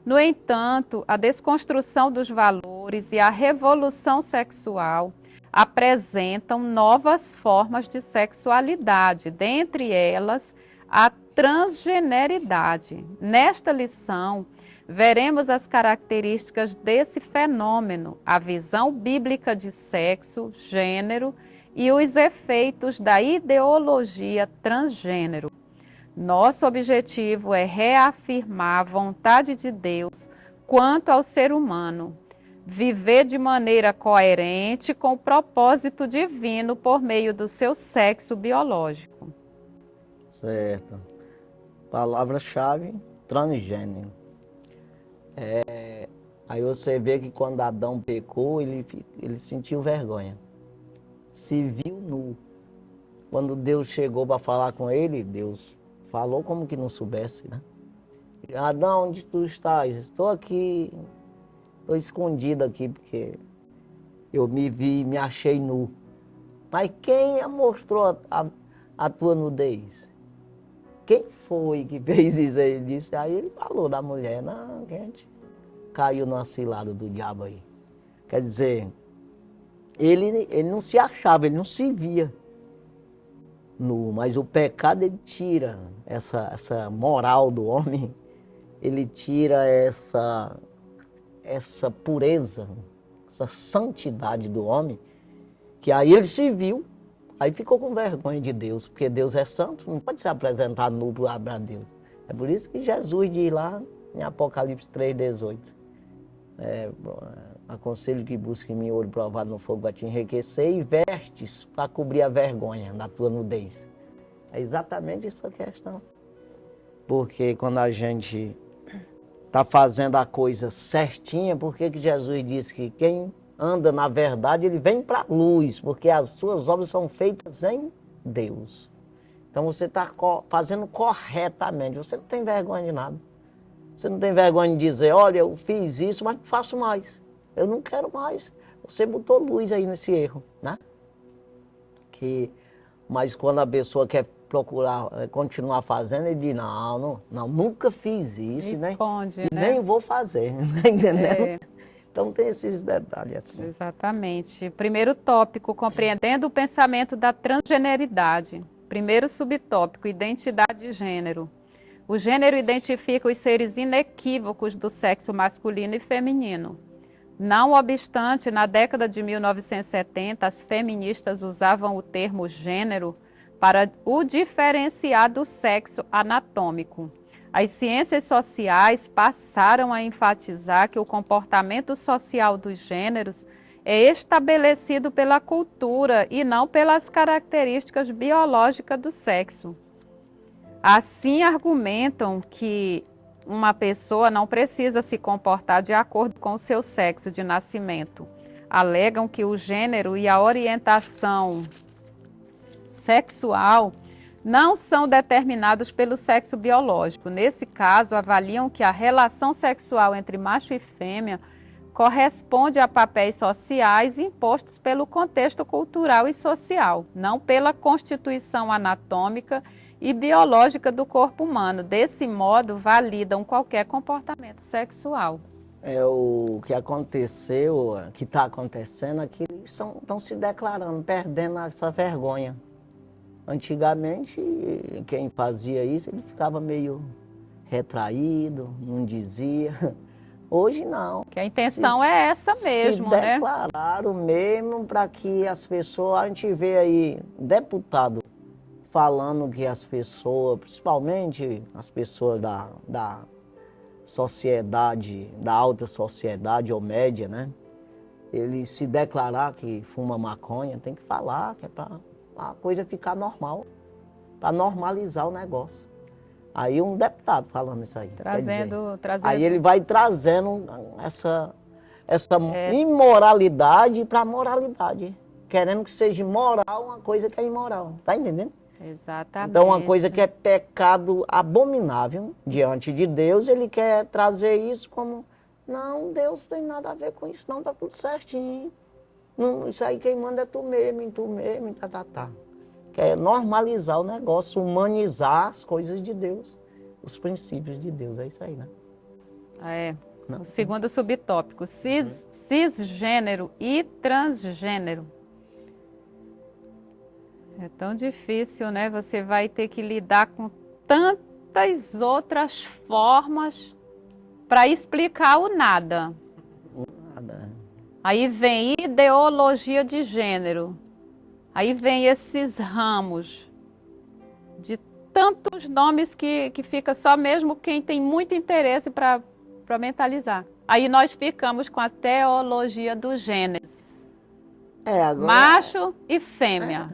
No entanto, a desconstrução dos valores e a revolução sexual apresentam novas formas de sexualidade, dentre elas a transgeneridade. Nesta lição, veremos as características desse fenômeno, a visão bíblica de sexo, gênero e os efeitos da ideologia transgênero. Nosso objetivo é reafirmar a vontade de Deus quanto ao ser humano, viver de maneira coerente com o propósito divino por meio do seu sexo biológico. Certo. Palavra-chave, transgênero. Aí você vê que quando Adão pecou, ele sentiu vergonha. Se viu nu. Quando Deus chegou para falar com ele, Deus falou como que não soubesse, né? Adão, onde tu estás? Estou aqui, estou escondido aqui, porque eu me achei nu. Mas quem mostrou a tua nudez? Quem foi que fez isso? Ele disse, aí ele falou da mulher, não, gente, caiu numa cilada do diabo aí. Quer dizer, ele não se achava, ele não se via nu, mas o pecado ele tira essa moral do homem, ele tira essa pureza, essa santidade do homem, que aí ele se viu. Aí ficou com vergonha de Deus, porque Deus é santo, não pode se apresentar nu para Deus. É por isso que Jesus diz lá em Apocalipse 3,18. Aconselho que busque em mim ouro provado no fogo para te enriquecer e vestes para cobrir a vergonha da tua nudez. É exatamente essa questão. Porque quando a gente está fazendo a coisa certinha, por que Jesus disse que quem anda na verdade, ele vem para a luz, porque as suas obras são feitas em Deus. Então você está fazendo corretamente, você não tem vergonha de nada. Você não tem vergonha de dizer, olha, eu fiz isso, mas não faço mais. Eu não quero mais. Você botou luz aí nesse erro, né? Mas quando a pessoa quer procurar, continuar fazendo, ele diz, não, nunca fiz isso, Esconde, né? né? Nem vou fazer, entendeu? Então tem esses detalhes assim. Exatamente. Primeiro tópico, compreendendo o pensamento da transgeneridade. Primeiro subtópico, identidade de gênero. O gênero identifica os seres inequívocos do sexo masculino e feminino. Não obstante, na década de 1970, as feministas usavam o termo gênero para o diferenciar do sexo anatômico. As ciências sociais passaram a enfatizar que o comportamento social dos gêneros é estabelecido pela cultura e não pelas características biológicas do sexo. Assim, argumentam que uma pessoa não precisa se comportar de acordo com o seu sexo de nascimento. Alegam que o gênero e a orientação sexual não são determinados pelo sexo biológico. Nesse caso, avaliam que a relação sexual entre macho e fêmea corresponde a papéis sociais impostos pelo contexto cultural e social, não pela constituição anatômica e biológica do corpo humano. Desse modo, validam qualquer comportamento sexual. O que aconteceu, que está acontecendo aqui, estão se declarando, perdendo essa vergonha. Antigamente, quem fazia isso, ele ficava meio retraído, não dizia. Hoje não. Que a intenção é essa mesmo, né? Se declararam mesmo para que as pessoas, a gente vê aí, deputado falando que as pessoas, principalmente as pessoas da sociedade, da alta sociedade ou média, né? Ele se declarar que fuma maconha, tem que falar, que é para a coisa ficar normal, para normalizar o negócio. Aí um deputado falando isso aí. Trazendo. Aí ele vai trazendo essa imoralidade para a moralidade, querendo que seja moral uma coisa que é imoral, tá entendendo? Exatamente. Então uma coisa que é pecado abominável diante de Deus, ele quer trazer isso como, não, Deus tem nada a ver com isso, não, tá tudo certinho. Não, isso aí quem manda é tu mesmo, tá. Quer normalizar o negócio, humanizar as coisas de Deus, os princípios de Deus, é isso aí, né? O segundo subtópico, cisgênero e transgênero. É tão difícil, né? Você vai ter que lidar com tantas outras formas para explicar o nada. Nada. Aí vem ideologia de gênero. Aí vem esses ramos de tantos nomes que fica só mesmo quem tem muito interesse para mentalizar. Aí nós ficamos com a teologia do Gênesis. Agora, macho e fêmea.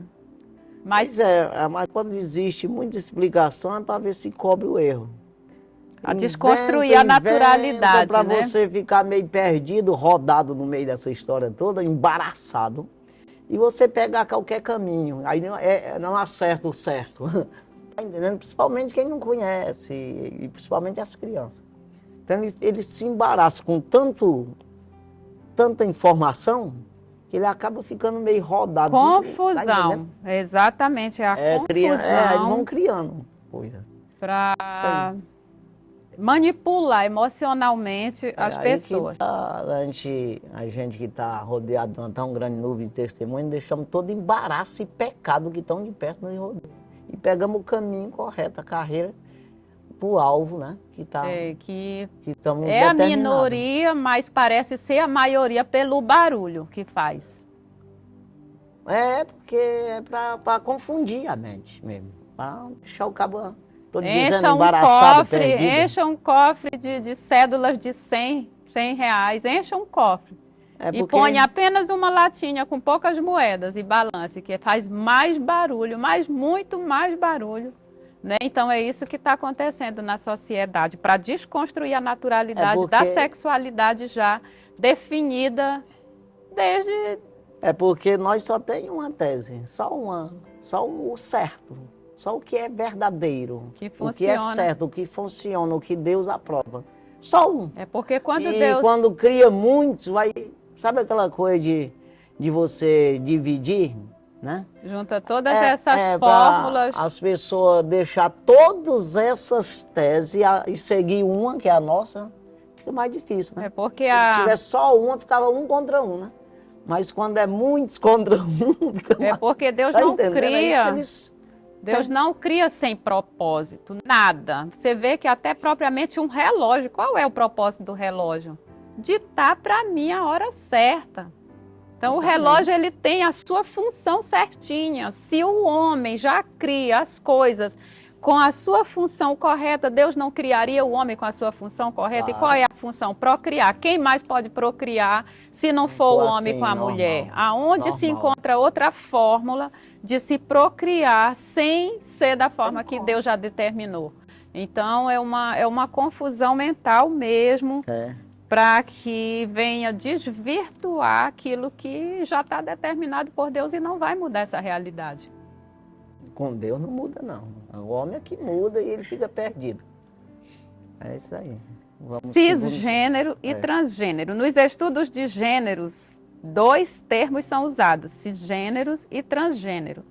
Mas quando existe muita explicação é para ver se cobre o erro. A desconstruir a naturalidade, para né? você ficar meio perdido, rodado no meio dessa história toda, embaraçado, e você pegar qualquer caminho, aí não acerta o certo. Tá entendendo? Principalmente quem não conhece, e principalmente as crianças. Então ele se embaraça com tanta informação, que ele acaba ficando meio rodado. Confusão, tá exatamente, é a confusão. Eles vão criando coisa. Para manipular emocionalmente as pessoas. A gente que está rodeado de uma tão grande nuvem de testemunho, deixamos todo embaraço e pecado que estão de perto nos rodeios. E pegamos o caminho correto, a carreira para o alvo, né? Que estamos a minoria, mas parece ser a maioria pelo barulho que faz. Porque é para confundir a mente mesmo, para deixar o cabo, estou dizendo, embaraçado, perdido. Encha um cofre de cédulas de 100 reais, encha um cofre. E põe apenas uma latinha com poucas moedas e balance, que faz mais barulho, muito mais barulho. Né? Então é isso que está acontecendo na sociedade, para desconstruir a naturalidade da sexualidade já definida desde... É porque nós só temos uma tese, só o certo, só o que é verdadeiro, o que é certo, o que funciona, o que Deus aprova. Só um. É porque quando quando cria muitos, sabe aquela coisa de você dividir, né? Junta todas essas fórmulas. As pessoas deixar todas essas teses e seguir uma, que é a nossa, fica mais difícil, né? É porque se tiver só uma, ficava um contra um, né? Mas quando é muitos contra um, fica mais... porque Deus não cria. Deus não cria sem propósito, nada. Você vê que até propriamente um relógio, qual é o propósito do relógio? Ditar para mim a hora certa. Então o relógio ele tem a sua função certinha. Se o homem já cria as coisas com a sua função correta, Deus não criaria o homem com a sua função correta? E qual é a função? Procriar. Quem mais pode procriar se não for o homem com a mulher? Aonde se encontra outra fórmula de se procriar sem ser da forma que Deus já determinou? Então é uma confusão mental mesmo. Para que venha desvirtuar aquilo que já está determinado por Deus e não vai mudar essa realidade. Com Deus não muda, não. O homem é que muda e ele fica perdido. É isso aí. Cisgênero e transgênero. Nos estudos de gêneros, 2 termos são usados, cisgêneros e transgênero.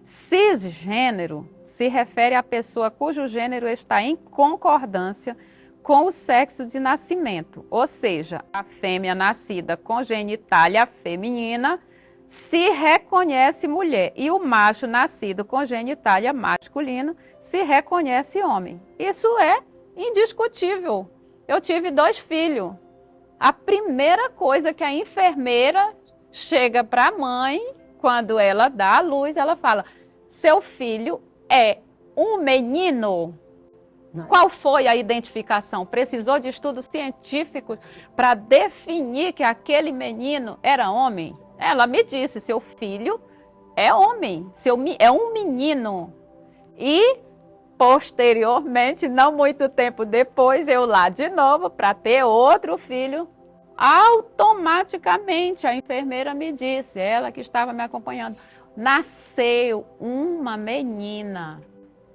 Cisgênero se refere à pessoa cujo gênero está em concordância com o sexo de nascimento, ou seja, a fêmea nascida com genitália feminina se reconhece mulher e o macho nascido com genitália masculina se reconhece homem. Isso é indiscutível. Eu tive 2 filhos. A primeira coisa que a enfermeira chega para a mãe, quando ela dá à luz, ela fala: seu filho é um menino? Não. Qual foi a identificação? Precisou de estudos científicos para definir que aquele menino era homem? Ela me disse, seu filho é homem, é um menino. E, posteriormente, não muito tempo depois, eu lá de novo para ter outro filho. Automaticamente, a enfermeira me disse, ela que estava me acompanhando, nasceu uma menina.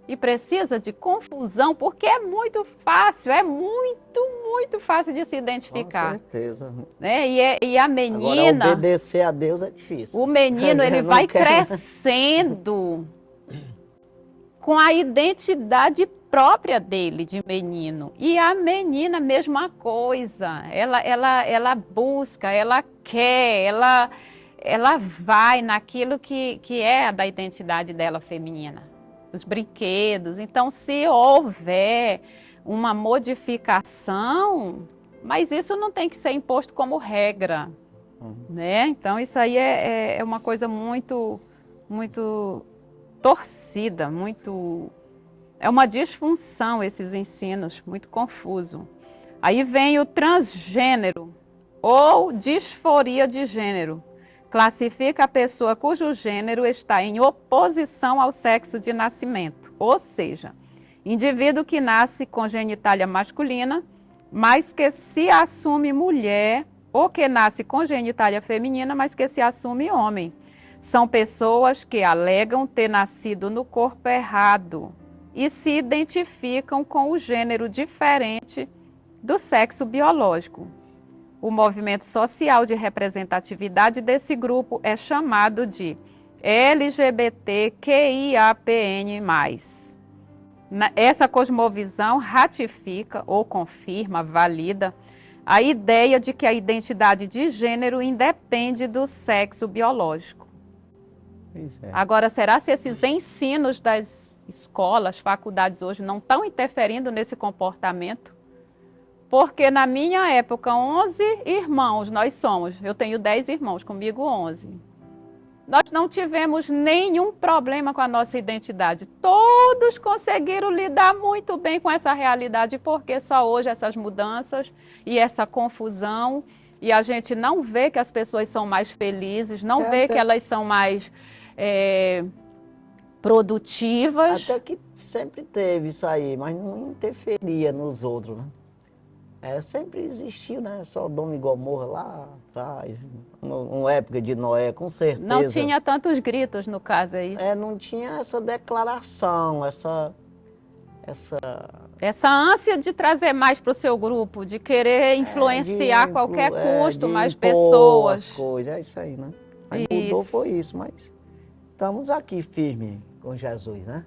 E precisa de confusão, porque é muito fácil, é muito fácil de se identificar. Com certeza. Né? E a menina... Agora, obedecer a Deus é difícil. O menino, ele Não vai quer. crescendo com a identidade própria dele, de menino. E a menina, a mesma coisa. Ela busca, ela quer, ela vai naquilo que é da identidade dela feminina. Os brinquedos. Então, se houver uma modificação, mas isso não tem que ser imposto como regra, né? Então, isso aí é uma coisa muito torcida, é uma disfunção esses ensinos, muito confuso. Aí vem o transgênero ou disforia de gênero. Classifica a pessoa cujo gênero está em oposição ao sexo de nascimento, ou seja, indivíduo que nasce com genitália masculina, mas que se assume mulher, ou que nasce com genitália feminina, mas que se assume homem. São pessoas que alegam ter nascido no corpo errado e se identificam com o gênero diferente do sexo biológico. O movimento social de representatividade desse grupo é chamado de LGBTQIAPN+. Essa cosmovisão ratifica ou confirma, valida, a ideia de que a identidade de gênero independe do sexo biológico. Pois é. Agora, será se esses ensinos das escolas, faculdades hoje não estão interferindo nesse comportamento? Porque na minha época, 11 irmãos nós somos. Eu tenho 10 irmãos, comigo 11. Nós não tivemos nenhum problema com a nossa identidade. Todos conseguiram lidar muito bem com essa realidade, porque só hoje essas mudanças e essa confusão, e a gente não vê que as pessoas são mais felizes, não vê que elas são mais produtivas. Até que sempre teve isso aí, mas não interferia nos outros, né? Sempre existiu, né? Sodoma e Gomorra lá atrás, numa época de Noé, com certeza. Não tinha tantos gritos, no caso, é isso? Não tinha essa declaração, essa ânsia de trazer mais para o seu grupo, de querer influenciar a qualquer custo mais pessoas. As coisas, é isso aí, né? Aí mudou foi isso, mas estamos aqui firme com Jesus, né?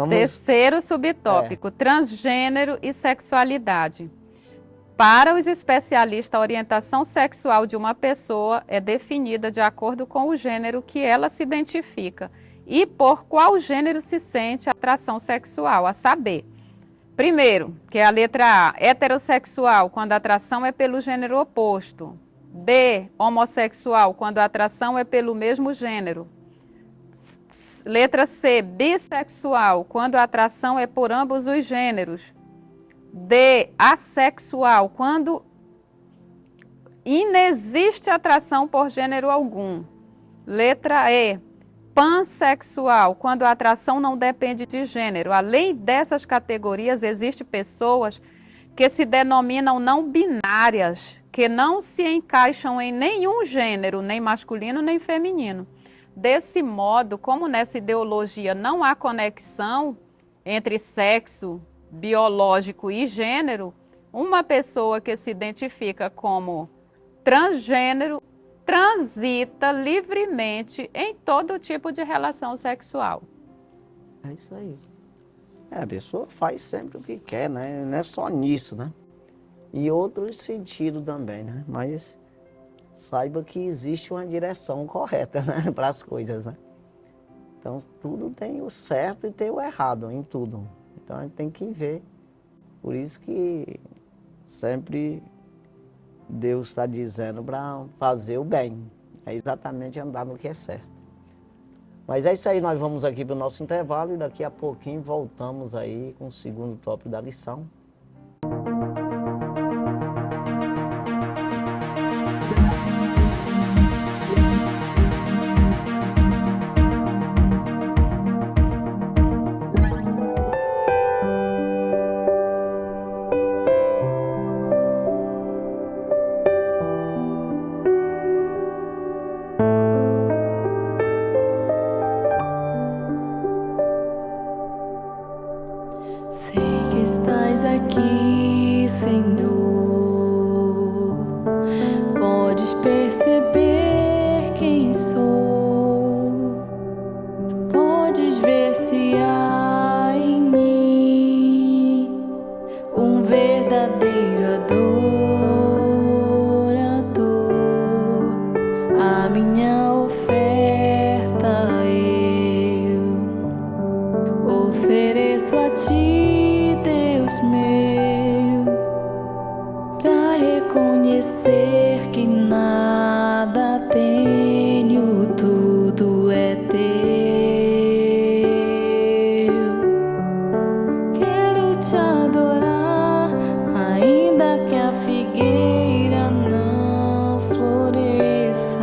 Terceiro subtópico, transgênero e sexualidade. Para os especialistas, a orientação sexual de uma pessoa é definida de acordo com o gênero que ela se identifica e por qual gênero se sente atração sexual, a saber. Primeiro, que é a letra A, heterossexual, quando a atração é pelo gênero oposto. B, homossexual, quando a atração é pelo mesmo gênero. Letra C, bissexual, quando a atração é por ambos os gêneros. D, assexual, quando inexiste atração por gênero algum. Letra E, pansexual, quando a atração não depende de gênero. Além dessas categorias, existem pessoas que se denominam não binárias, que não se encaixam em nenhum gênero, nem masculino nem feminino. Desse modo, como nessa ideologia não há conexão entre sexo biológico e gênero, uma pessoa que se identifica como transgênero transita livremente em todo tipo de relação sexual. É isso aí. A pessoa faz sempre o que quer, né? Não é só nisso, né? E outros sentidos também, né? Mas saiba que existe uma direção correta, né? Para as coisas, né? Então, tudo tem o certo e tem o errado em tudo. Então, a gente tem que ver. Por isso que sempre Deus está dizendo para fazer o bem. É exatamente andar no que é certo. Mas é isso aí, nós vamos aqui para o nosso intervalo e daqui a pouquinho voltamos aí com o segundo tópico da lição. Sei que estás aqui, Senhor. Podes perceber quem sou. Podes ver se há em mim um verdadeiro adorador. A minha oferta eu ofereço a ti, Deus meu, pra reconhecer que nada tenho, tudo é teu. Quero te adorar, ainda que a figueira não floresça.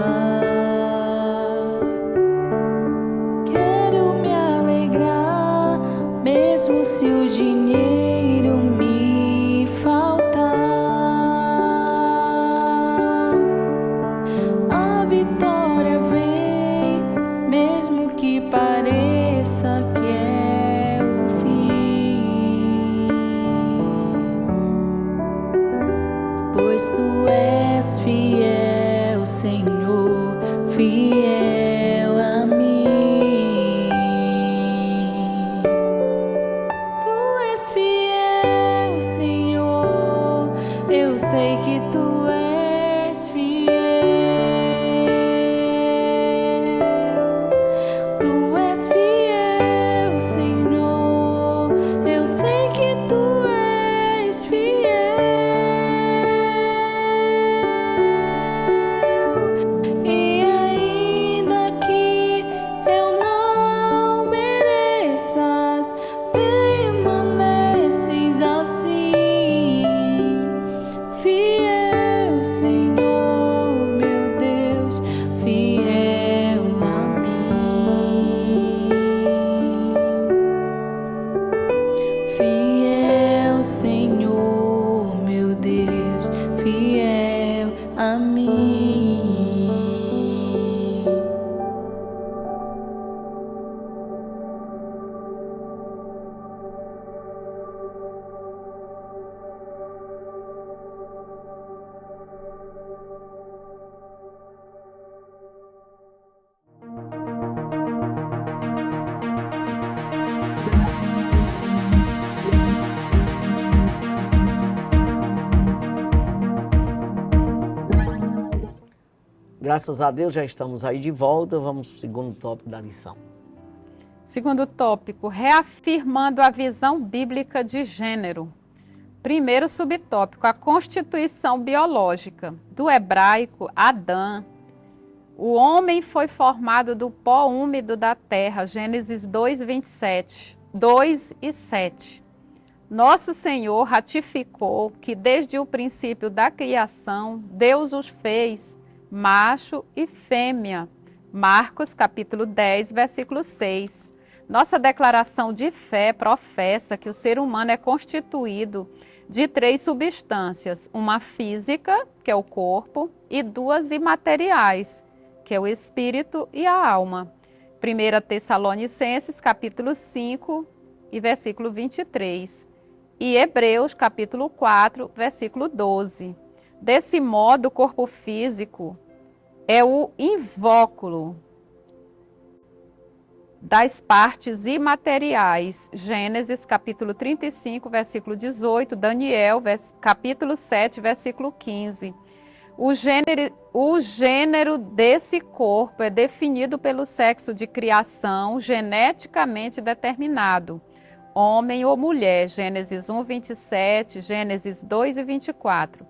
Quero me alegrar, mesmo se o dinheiro me faltar. A vitória vem, mesmo que pareça que é o fim. Pois tu és fiel, Senhor, fiel a mim. Tu és fiel, Senhor, eu sei que tu és fiel. Tu és fiel, Senhor, eu sei que tu és fiel. E ainda que eu não mereças, permaneces assim. Fiel, Senhor, meu Deus, fiel a mim. Fiel, Senhor, meu Deus, fiel a mim. Graças a Deus já estamos aí de volta, vamos para o segundo tópico da lição. Segundo tópico, reafirmando a visão bíblica de gênero. Primeiro subtópico, a constituição biológica. Do hebraico, Adã. O homem foi formado do pó úmido da terra, Gênesis 2:27, 2 e 7. Nosso Senhor ratificou que desde o princípio da criação, Deus os fez macho e fêmea. Marcos capítulo 10, versículo 6. Nossa declaração de fé professa que o ser humano é constituído de 3 substâncias, uma física, que é o corpo, e 2 imateriais, que é o espírito e a alma. 1 Tessalonicenses capítulo 5 e versículo 23. E Hebreus capítulo 4, versículo 12. Desse modo, o corpo físico é o invólucro das partes imateriais. Gênesis capítulo 35, versículo 18, Daniel capítulo 7, versículo 15. O gênero desse corpo é definido pelo sexo de criação geneticamente determinado, homem ou mulher, Gênesis 1, 27, Gênesis 2 e 24.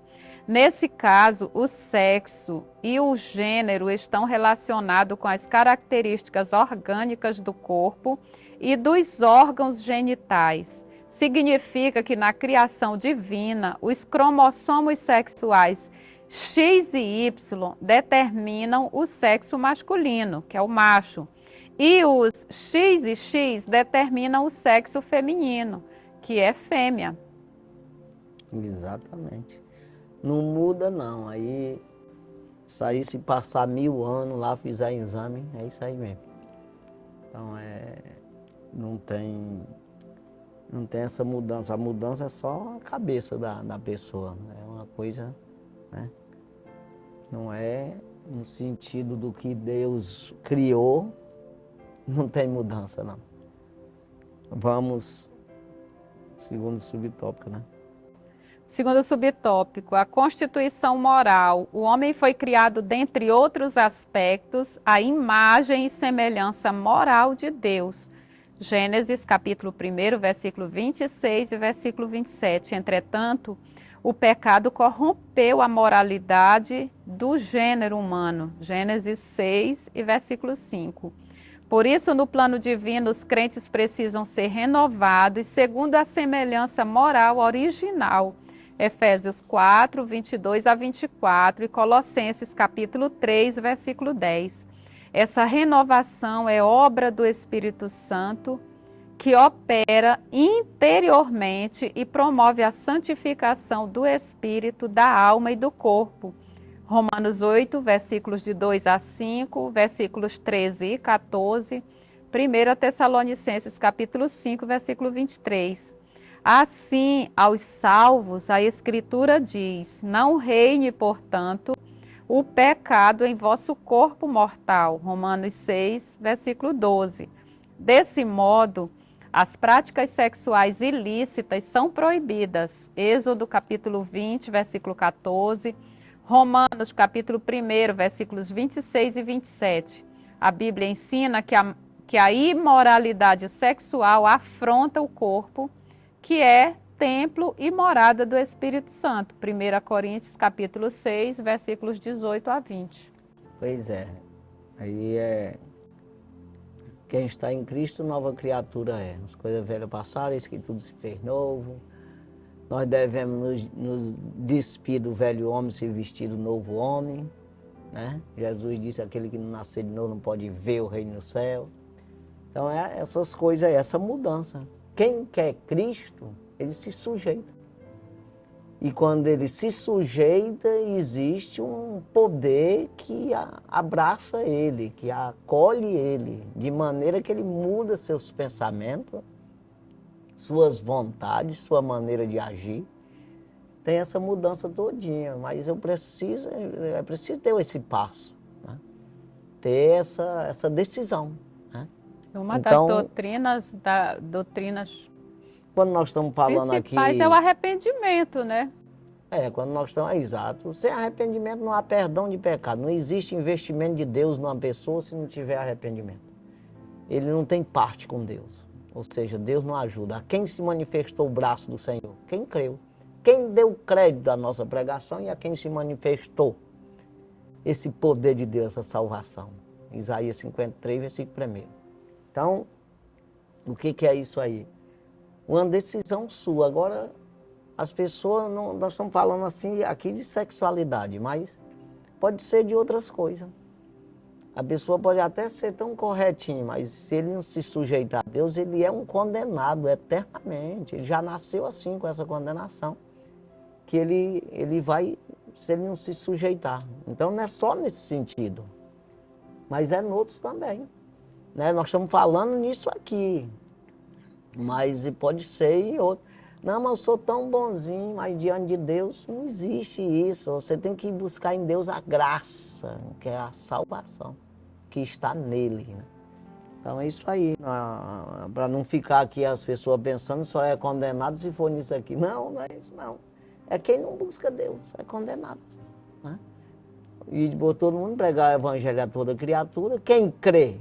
Nesse caso, o sexo e o gênero estão relacionados com as características orgânicas do corpo e dos órgãos genitais. Significa que na criação divina, os cromossomos sexuais X e Y determinam o sexo masculino, que é o macho, e os X e X determinam o sexo feminino, que é fêmea. Exatamente. Não muda não, aí isso aí se passar 1000 anos lá, fizer exame, é isso aí mesmo. Então não tem essa mudança, a mudança é só a cabeça da pessoa, é uma coisa, né? Não é no sentido do que Deus criou, não tem mudança não. Vamos, segundo subtópico, né? Segundo subtópico, a constituição moral. O homem foi criado, dentre outros aspectos, à imagem e semelhança moral de Deus. Gênesis, capítulo 1, versículo 26 e versículo 27. Entretanto, o pecado corrompeu a moralidade do gênero humano. Gênesis 6 e versículo 5. Por isso, no plano divino, os crentes precisam ser renovados segundo a semelhança moral original. Efésios 4, 22 a 24 e Colossenses capítulo 3, versículo 10. Essa renovação é obra do Espírito Santo que opera interiormente e promove a santificação do espírito, da alma e do corpo. Romanos 8, versículos de 2 a 5, versículos 13 e 14, 1 Tessalonicenses capítulo 5, versículo 23. Assim, aos salvos, a Escritura diz: não reine, portanto, o pecado em vosso corpo mortal. Romanos 6, versículo 12. Desse modo, as práticas sexuais ilícitas são proibidas. Êxodo capítulo 20, versículo 14. Romanos capítulo 1, versículos 26 e 27. A Bíblia ensina que a imoralidade sexual afronta o corpo, que é templo e morada do Espírito Santo. 1 Coríntios capítulo 6, versículos 18 a 20. Pois é, aí quem está em Cristo, nova criatura é. As coisas velhas passaram, eis que tudo se fez novo. Nós devemos nos despir do velho homem, se vestir do novo homem, né? Jesus disse, aquele que não nascer de novo não pode ver o reino do céu. Então essas coisas, essa mudança. Quem quer Cristo, ele se sujeita. E quando ele se sujeita, existe um poder que abraça ele, que acolhe ele, de maneira que ele muda seus pensamentos, suas vontades, sua maneira de agir. Tem essa mudança todinha, mas é preciso ter esse passo, né? Ter essa decisão. Uma das doutrinas quando nós estamos falando aqui... principais é o arrependimento, né? Quando nós estamos... exato. Sem arrependimento não há perdão de pecado. Não existe investimento de Deus numa pessoa se não tiver arrependimento. Ele não tem parte com Deus. Ou seja, Deus não ajuda. A quem se manifestou o braço do Senhor? Quem creu. Quem deu crédito à nossa pregação e a quem se manifestou esse poder de Deus, essa salvação. Isaías 53, versículo 1. Então, o que é isso aí? Uma decisão sua. Agora, as pessoas, nós estamos falando assim aqui de sexualidade, mas pode ser de outras coisas. A pessoa pode até ser tão corretinha, mas se ele não se sujeitar a Deus, ele é um condenado eternamente. Ele já nasceu assim, com essa condenação, que ele vai, se ele não se sujeitar. Então, não é só nesse sentido, mas é em outros também. Né? Nós estamos falando nisso aqui, mas pode ser em outro. Não, mas eu sou tão bonzinho, mas diante de Deus não existe isso. Você tem que buscar em Deus a graça, que é a salvação, que está nele. Né? Então é isso aí, para não ficar aqui as pessoas pensando só é condenado se for nisso aqui. Não, não é isso não. É quem não busca Deus, é condenado. Né? E por todo mundo pregar o evangelho a toda criatura, quem crê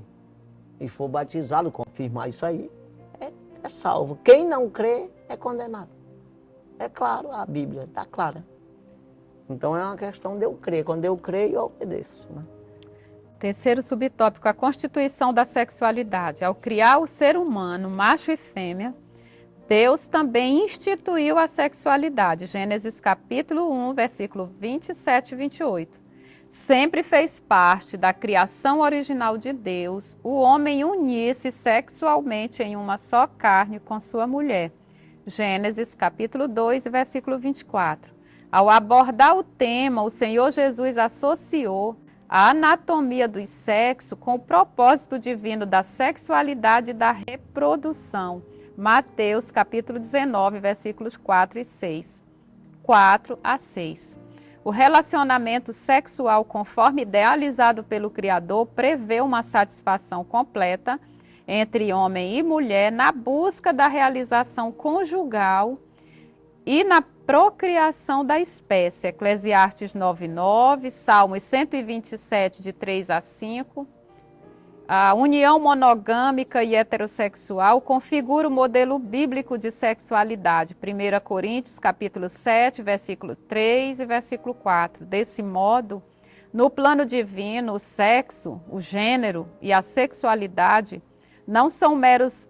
e for batizado, confirmar isso aí, é salvo. Quem não crê é condenado. É claro, a Bíblia está clara. Então é uma questão de eu crer. Quando eu creio, eu obedeço, né? Terceiro subtópico, a constituição da sexualidade. Ao criar o ser humano, macho e fêmea, Deus também instituiu a sexualidade. Gênesis capítulo 1, versículo 27 e 28. Sempre fez parte da criação original de Deus o homem unir-se sexualmente em uma só carne com sua mulher. Gênesis capítulo 2, versículo 24. Ao abordar o tema, o Senhor Jesus associou a anatomia do sexo com o propósito divino da sexualidade e da reprodução. Mateus capítulo 19, versículos 4 e 6. 4 a 6. O relacionamento sexual, conforme idealizado pelo Criador, prevê uma satisfação completa entre homem e mulher na busca da realização conjugal e na procriação da espécie. Eclesiastes 9:9, Salmos 127, de 3 a 5. A união monogâmica e heterossexual configura o modelo bíblico de sexualidade. 1 Coríntios, capítulo 7, versículo 3 e versículo 4. Desse modo, no plano divino, o sexo, o gênero e a sexualidade não são meros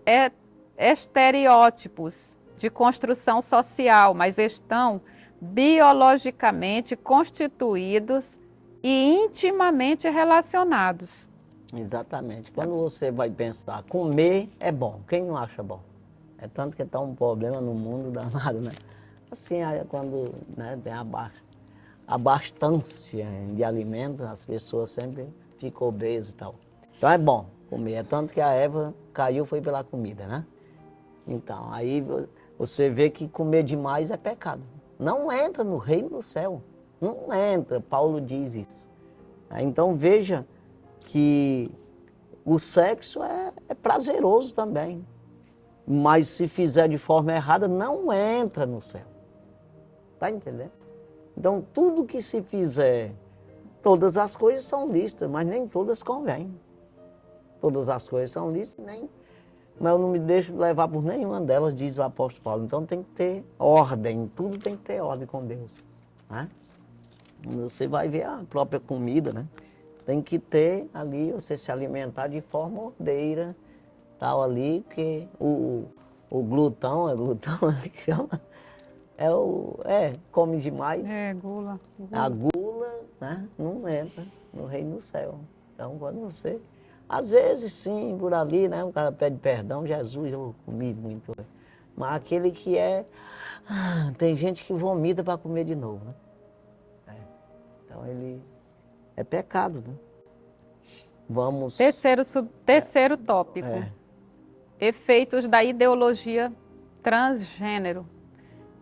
estereótipos de construção social, mas estão biologicamente constituídos e intimamente relacionados. Exatamente. Quando você vai pensar, comer é bom. Quem não acha bom? É tanto que está um problema no mundo danado, né? Assim, aí quando, né, tem abastança de alimentos, as pessoas sempre ficam obesas e tal. Então é bom comer. É tanto que a Eva caiu foi pela comida, né? Então, aí você vê que comer demais é pecado. Não entra no reino do céu. Não entra. Paulo diz isso. Então veja que o sexo é prazeroso também. Mas se fizer de forma errada, não entra no céu. Tá entendendo? Então tudo que se fizer, todas as coisas são lícitas, mas nem todas convêm. Todas as coisas são lícitas, mas eu não me deixo levar por nenhuma delas, diz o apóstolo Paulo. Então tem que ter ordem, tudo tem que ter ordem com Deus. Né? Você vai ver a própria comida, né? Tem que ter ali, você se alimentar de forma ordeira, tal ali, porque o glutão que chama, come demais. Gula. A gula, né, não entra no reino do céu. Então, quando você, às vezes sim, por ali, né, o cara pede perdão, Jesus, eu comi muito. Mas aquele que tem gente que vomita para comer de novo, né? Então, ele é pecado, né? Vamos... Terceiro tópico. Efeitos da ideologia transgênero.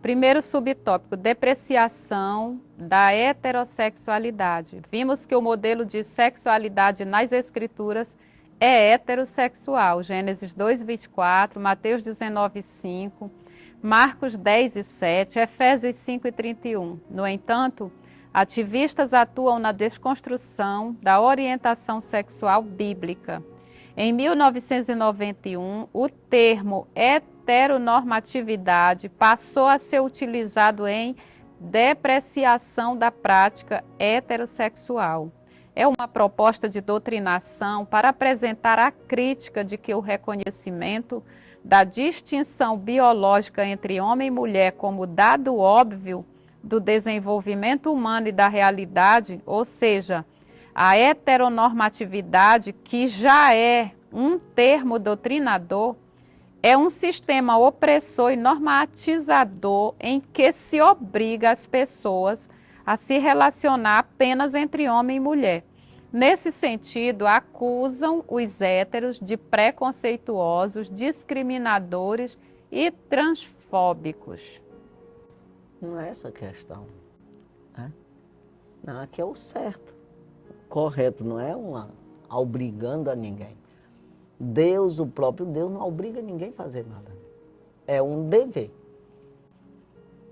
Primeiro subtópico, depreciação da heterossexualidade. Vimos que o modelo de sexualidade nas Escrituras é heterossexual. Gênesis 2:24, Mateus 19:5, Marcos 10:7, Efésios 5:31. No entanto, ativistas atuam na desconstrução da orientação sexual bíblica. Em 1991, o termo heteronormatividade passou a ser utilizado em depreciação da prática heterossexual. É uma proposta de doutrinação para apresentar a crítica de que o reconhecimento da distinção biológica entre homem e mulher como dado óbvio do desenvolvimento humano e da realidade, ou seja, a heteronormatividade, que já é um termo doutrinador, é um sistema opressor e normatizador em que se obriga as pessoas a se relacionar apenas entre homem e mulher. Nesse sentido, acusam os héteros de preconceituosos, discriminadores e transfóbicos. Não é essa a questão. Né? Não, aqui é o certo, correto, não é obrigando a ninguém. Deus, o próprio Deus, não obriga ninguém a fazer nada. É um dever.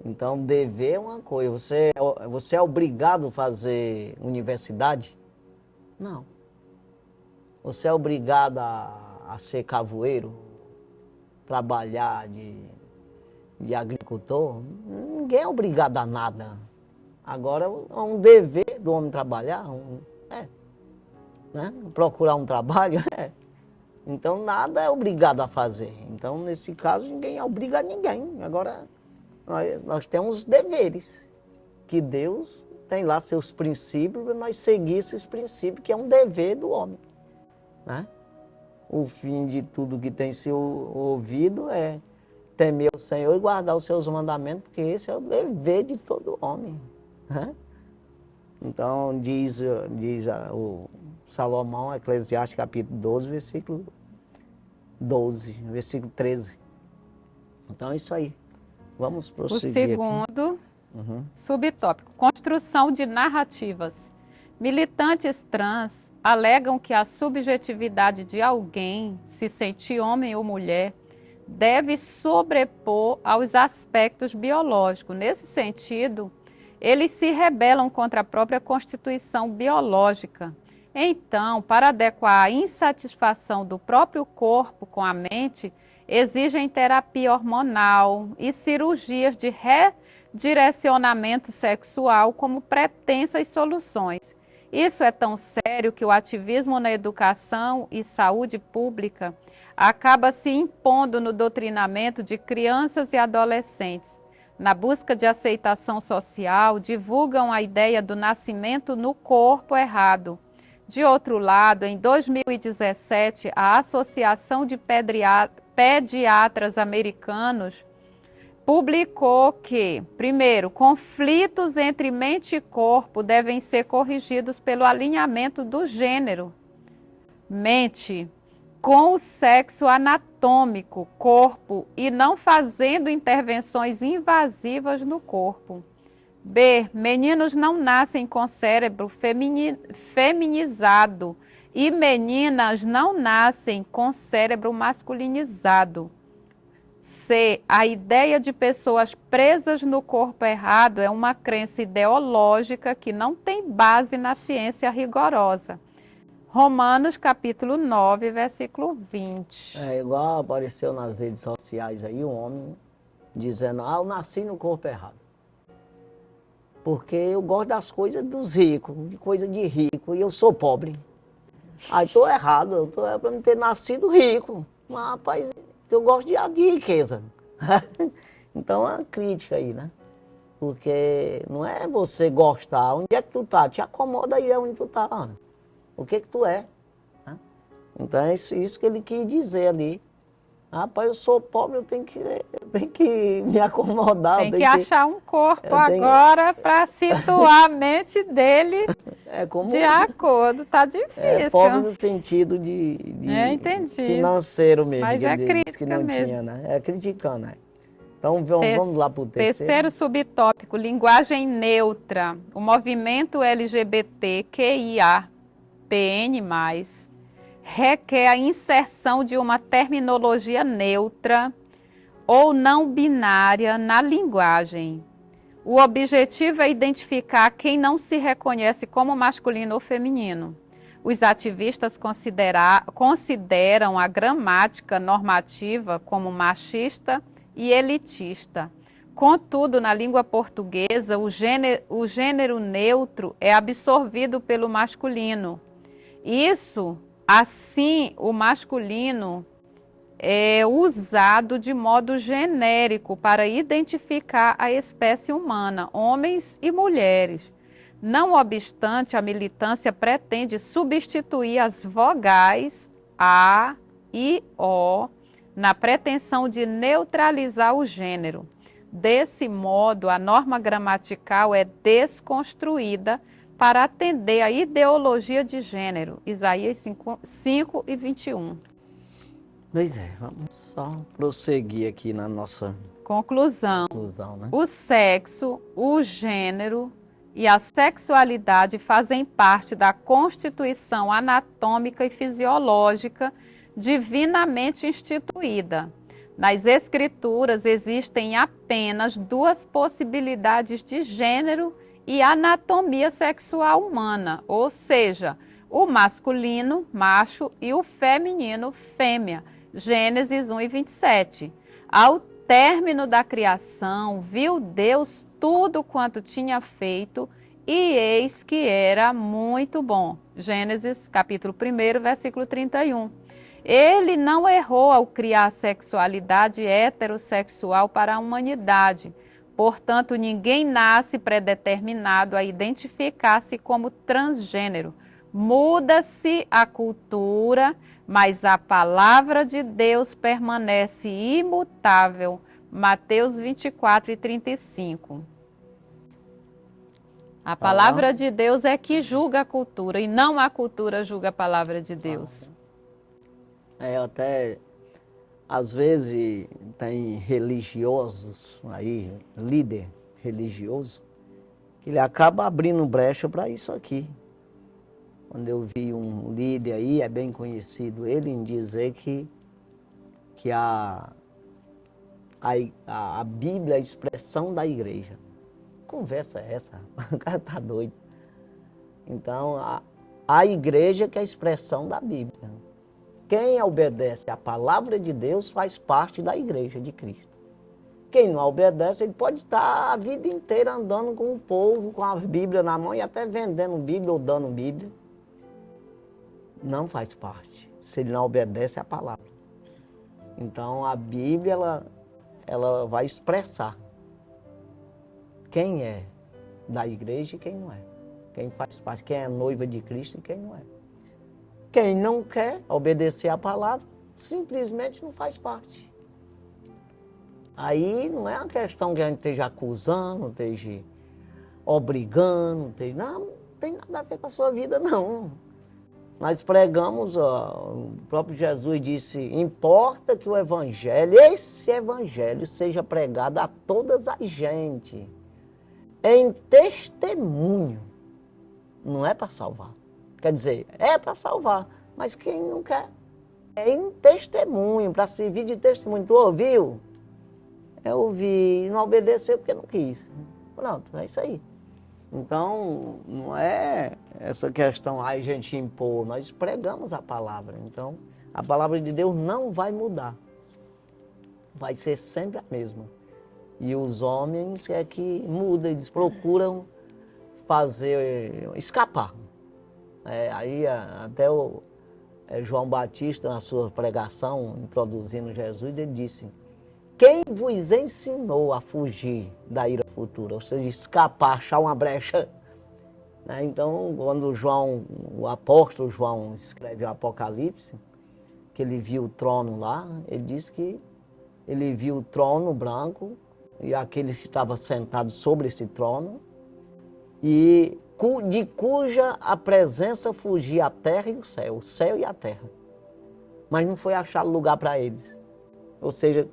Então, dever é uma coisa. Você é obrigado a fazer universidade? Não. Você é obrigado a ser cavoeiro, trabalhar de agricultor? Ninguém é obrigado a nada. Agora é um dever do homem trabalhar, né? Procurar um trabalho, Então nada é obrigado a fazer. Então, nesse caso, ninguém obriga ninguém. Agora, nós temos deveres, que Deus tem lá seus princípios para nós seguir esses princípios, que é um dever do homem, né? O fim de tudo que tem se ouvido é temer o Senhor e guardar os seus mandamentos, porque esse é o dever de todo homem, né? Então, diz o Salomão, Eclesiastes capítulo 12, versículo 12, versículo 13. Então é isso aí. Vamos prosseguir. O segundo subtópico, construção de narrativas. Militantes trans alegam que a subjetividade de alguém, se sentir homem ou mulher, deve sobrepor aos aspectos biológicos. Nesse sentido, eles se rebelam contra a própria constituição biológica. Então, para adequar a insatisfação do próprio corpo com a mente, exigem terapia hormonal e cirurgias de redirecionamento sexual como pretensas soluções. Isso é tão sério que o ativismo na educação e saúde pública acaba se impondo no doutrinamento de crianças e adolescentes. Na busca de aceitação social, divulgam a ideia do nascimento no corpo errado. De outro lado, em 2017, a Associação de Pediatras Americanos publicou que, primeiro, conflitos entre mente e corpo devem ser corrigidos pelo alinhamento do gênero, mente, com o sexo anatômico, corpo, e não fazendo intervenções invasivas no corpo. B. Meninos não nascem com cérebro feminizado e meninas não nascem com cérebro masculinizado. C. A ideia de pessoas presas no corpo errado é uma crença ideológica que não tem base na ciência rigorosa. Romanos capítulo 9, versículo 20. É igual apareceu nas redes sociais aí um homem dizendo, eu nasci no corpo errado. Porque eu gosto das coisas dos ricos, de coisa de rico, e eu sou pobre. Aí estou errado, eu estou para não ter nascido rico. Mas, rapaz, eu gosto de riqueza. Então é uma crítica aí, né? Porque não é você gostar, onde é que tu tá? Te acomoda aí onde tu tá. O que tu é? Então é isso que ele quis dizer ali. Rapaz, eu sou pobre, eu tenho que me acomodar. Tem que achar um corpo agora para situar a mente dele de acordo. Tá difícil. É pobre no sentido de financeiro mesmo. Mas é crítica que não mesmo. Tinha, né? É criticando, né? Então vamos lá para o terceiro. Terceiro subtópico, linguagem neutra. O movimento LGBTQIA+, requer a inserção de uma terminologia neutra ou não binária na linguagem. O objetivo é identificar quem não se reconhece como masculino ou feminino. Os ativistas consideram a gramática normativa como machista e elitista. Contudo, na língua portuguesa, o gênero neutro é absorvido pelo masculino. Assim, o masculino é usado de modo genérico para identificar a espécie humana, homens e mulheres. Não obstante, a militância pretende substituir as vogais A e O na pretensão de neutralizar o gênero. Desse modo, a norma gramatical é desconstruída para atender à ideologia de gênero. Isaías 5 e 21. Pois é, vamos só prosseguir aqui na nossa conclusão, né? O sexo, o gênero e a sexualidade fazem parte da constituição anatômica e fisiológica divinamente instituída. Nas Escrituras existem apenas duas possibilidades de gênero e anatomia sexual humana, ou seja, o masculino, macho, e o feminino, fêmea. Gênesis 1 e 27. Ao término da criação, viu Deus tudo quanto tinha feito, e eis que era muito bom. Gênesis, capítulo 1, versículo 31. Ele não errou ao criar a sexualidade heterossexual para a humanidade. Portanto, ninguém nasce predeterminado a identificar-se como transgênero. Muda-se a cultura, mas a palavra de Deus permanece imutável. Mateus 24:35. A palavra de Deus é que julga a cultura e não a cultura julga a palavra de Deus. Até às vezes tem religiosos aí, líder religioso, que ele acaba abrindo brecha para isso aqui. Quando eu vi um líder aí, é bem conhecido ele, em dizer que a Bíblia é a expressão da igreja. Conversa é essa? O cara tá doido. Então, a igreja que é a expressão da Bíblia. Quem obedece à palavra de Deus faz parte da igreja de Cristo. Quem não obedece, ele pode estar a vida inteira andando com o povo, com a Bíblia na mão e até vendendo Bíblia ou dando Bíblia. Não faz parte, se ele não obedece à palavra. Então, a Bíblia, ela vai expressar quem é da igreja e quem não é. Quem faz parte, quem é noiva de Cristo e quem não é. Quem não quer obedecer à palavra, simplesmente não faz parte. Aí não é uma questão que a gente esteja acusando, esteja obrigando, não tem nada a ver com a sua vida, não. Nós pregamos, o próprio Jesus disse, importa que o evangelho, esse evangelho seja pregado a todas as gente, em testemunho, não é para salvar. Quer dizer, é para salvar, mas quem não quer, é em testemunho, para servir de testemunho. Tu ouviu? Eu ouvi, não obedeceu porque não quis. Pronto, é isso aí. Então, não é essa questão, a gente impor, nós pregamos a palavra. Então, a palavra de Deus não vai mudar. Vai ser sempre a mesma. E os homens é que mudam, eles procuram escapar. Aí até o João Batista, na sua pregação, introduzindo Jesus, ele disse, quem vos ensinou a fugir da ira futura? Ou seja, escapar, achar uma brecha. Então, quando o apóstolo João escreve o Apocalipse, que ele viu o trono lá, ele diz que ele viu o trono branco e aquele que estava sentado sobre esse trono, e de cuja a presença fugia a terra e o céu e a terra. Mas não foi achado lugar para eles. Ou seja,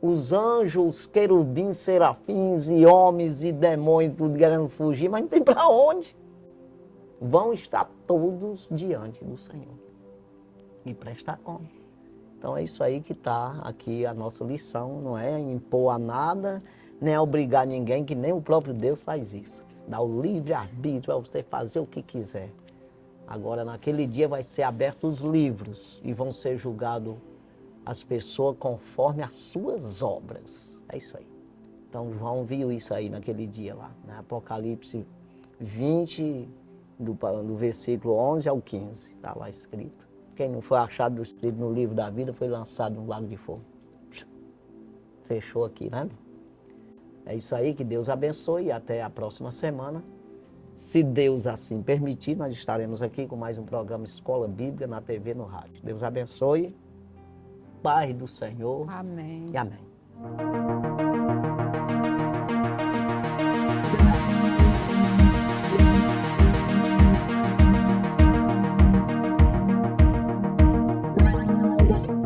os anjos, os querubins, serafins e homens e demônios, tudo querendo fugir, mas não tem para onde. Vão estar todos diante do Senhor e prestar conta. Então é isso aí que está aqui a nossa lição, não é impor a nada, nem obrigar ninguém, que nem o próprio Deus faz isso. Dá o livre-arbítrio para você fazer o que quiser. Agora, naquele dia vai ser abertos os livros e vão ser julgados as pessoas conforme as suas obras. É isso aí. Então, João viu isso aí naquele dia lá, né? Apocalipse 20, do versículo 11 ao 15, está lá escrito. Quem não foi achado escrito no livro da vida foi lançado no lago de fogo. Fechou aqui, né? É isso aí, que Deus abençoe e até a próxima semana. Se Deus assim permitir, nós estaremos aqui com mais um programa Escola Bíblica na TV e no rádio. Deus abençoe. Paz do Senhor. Amém. E amém.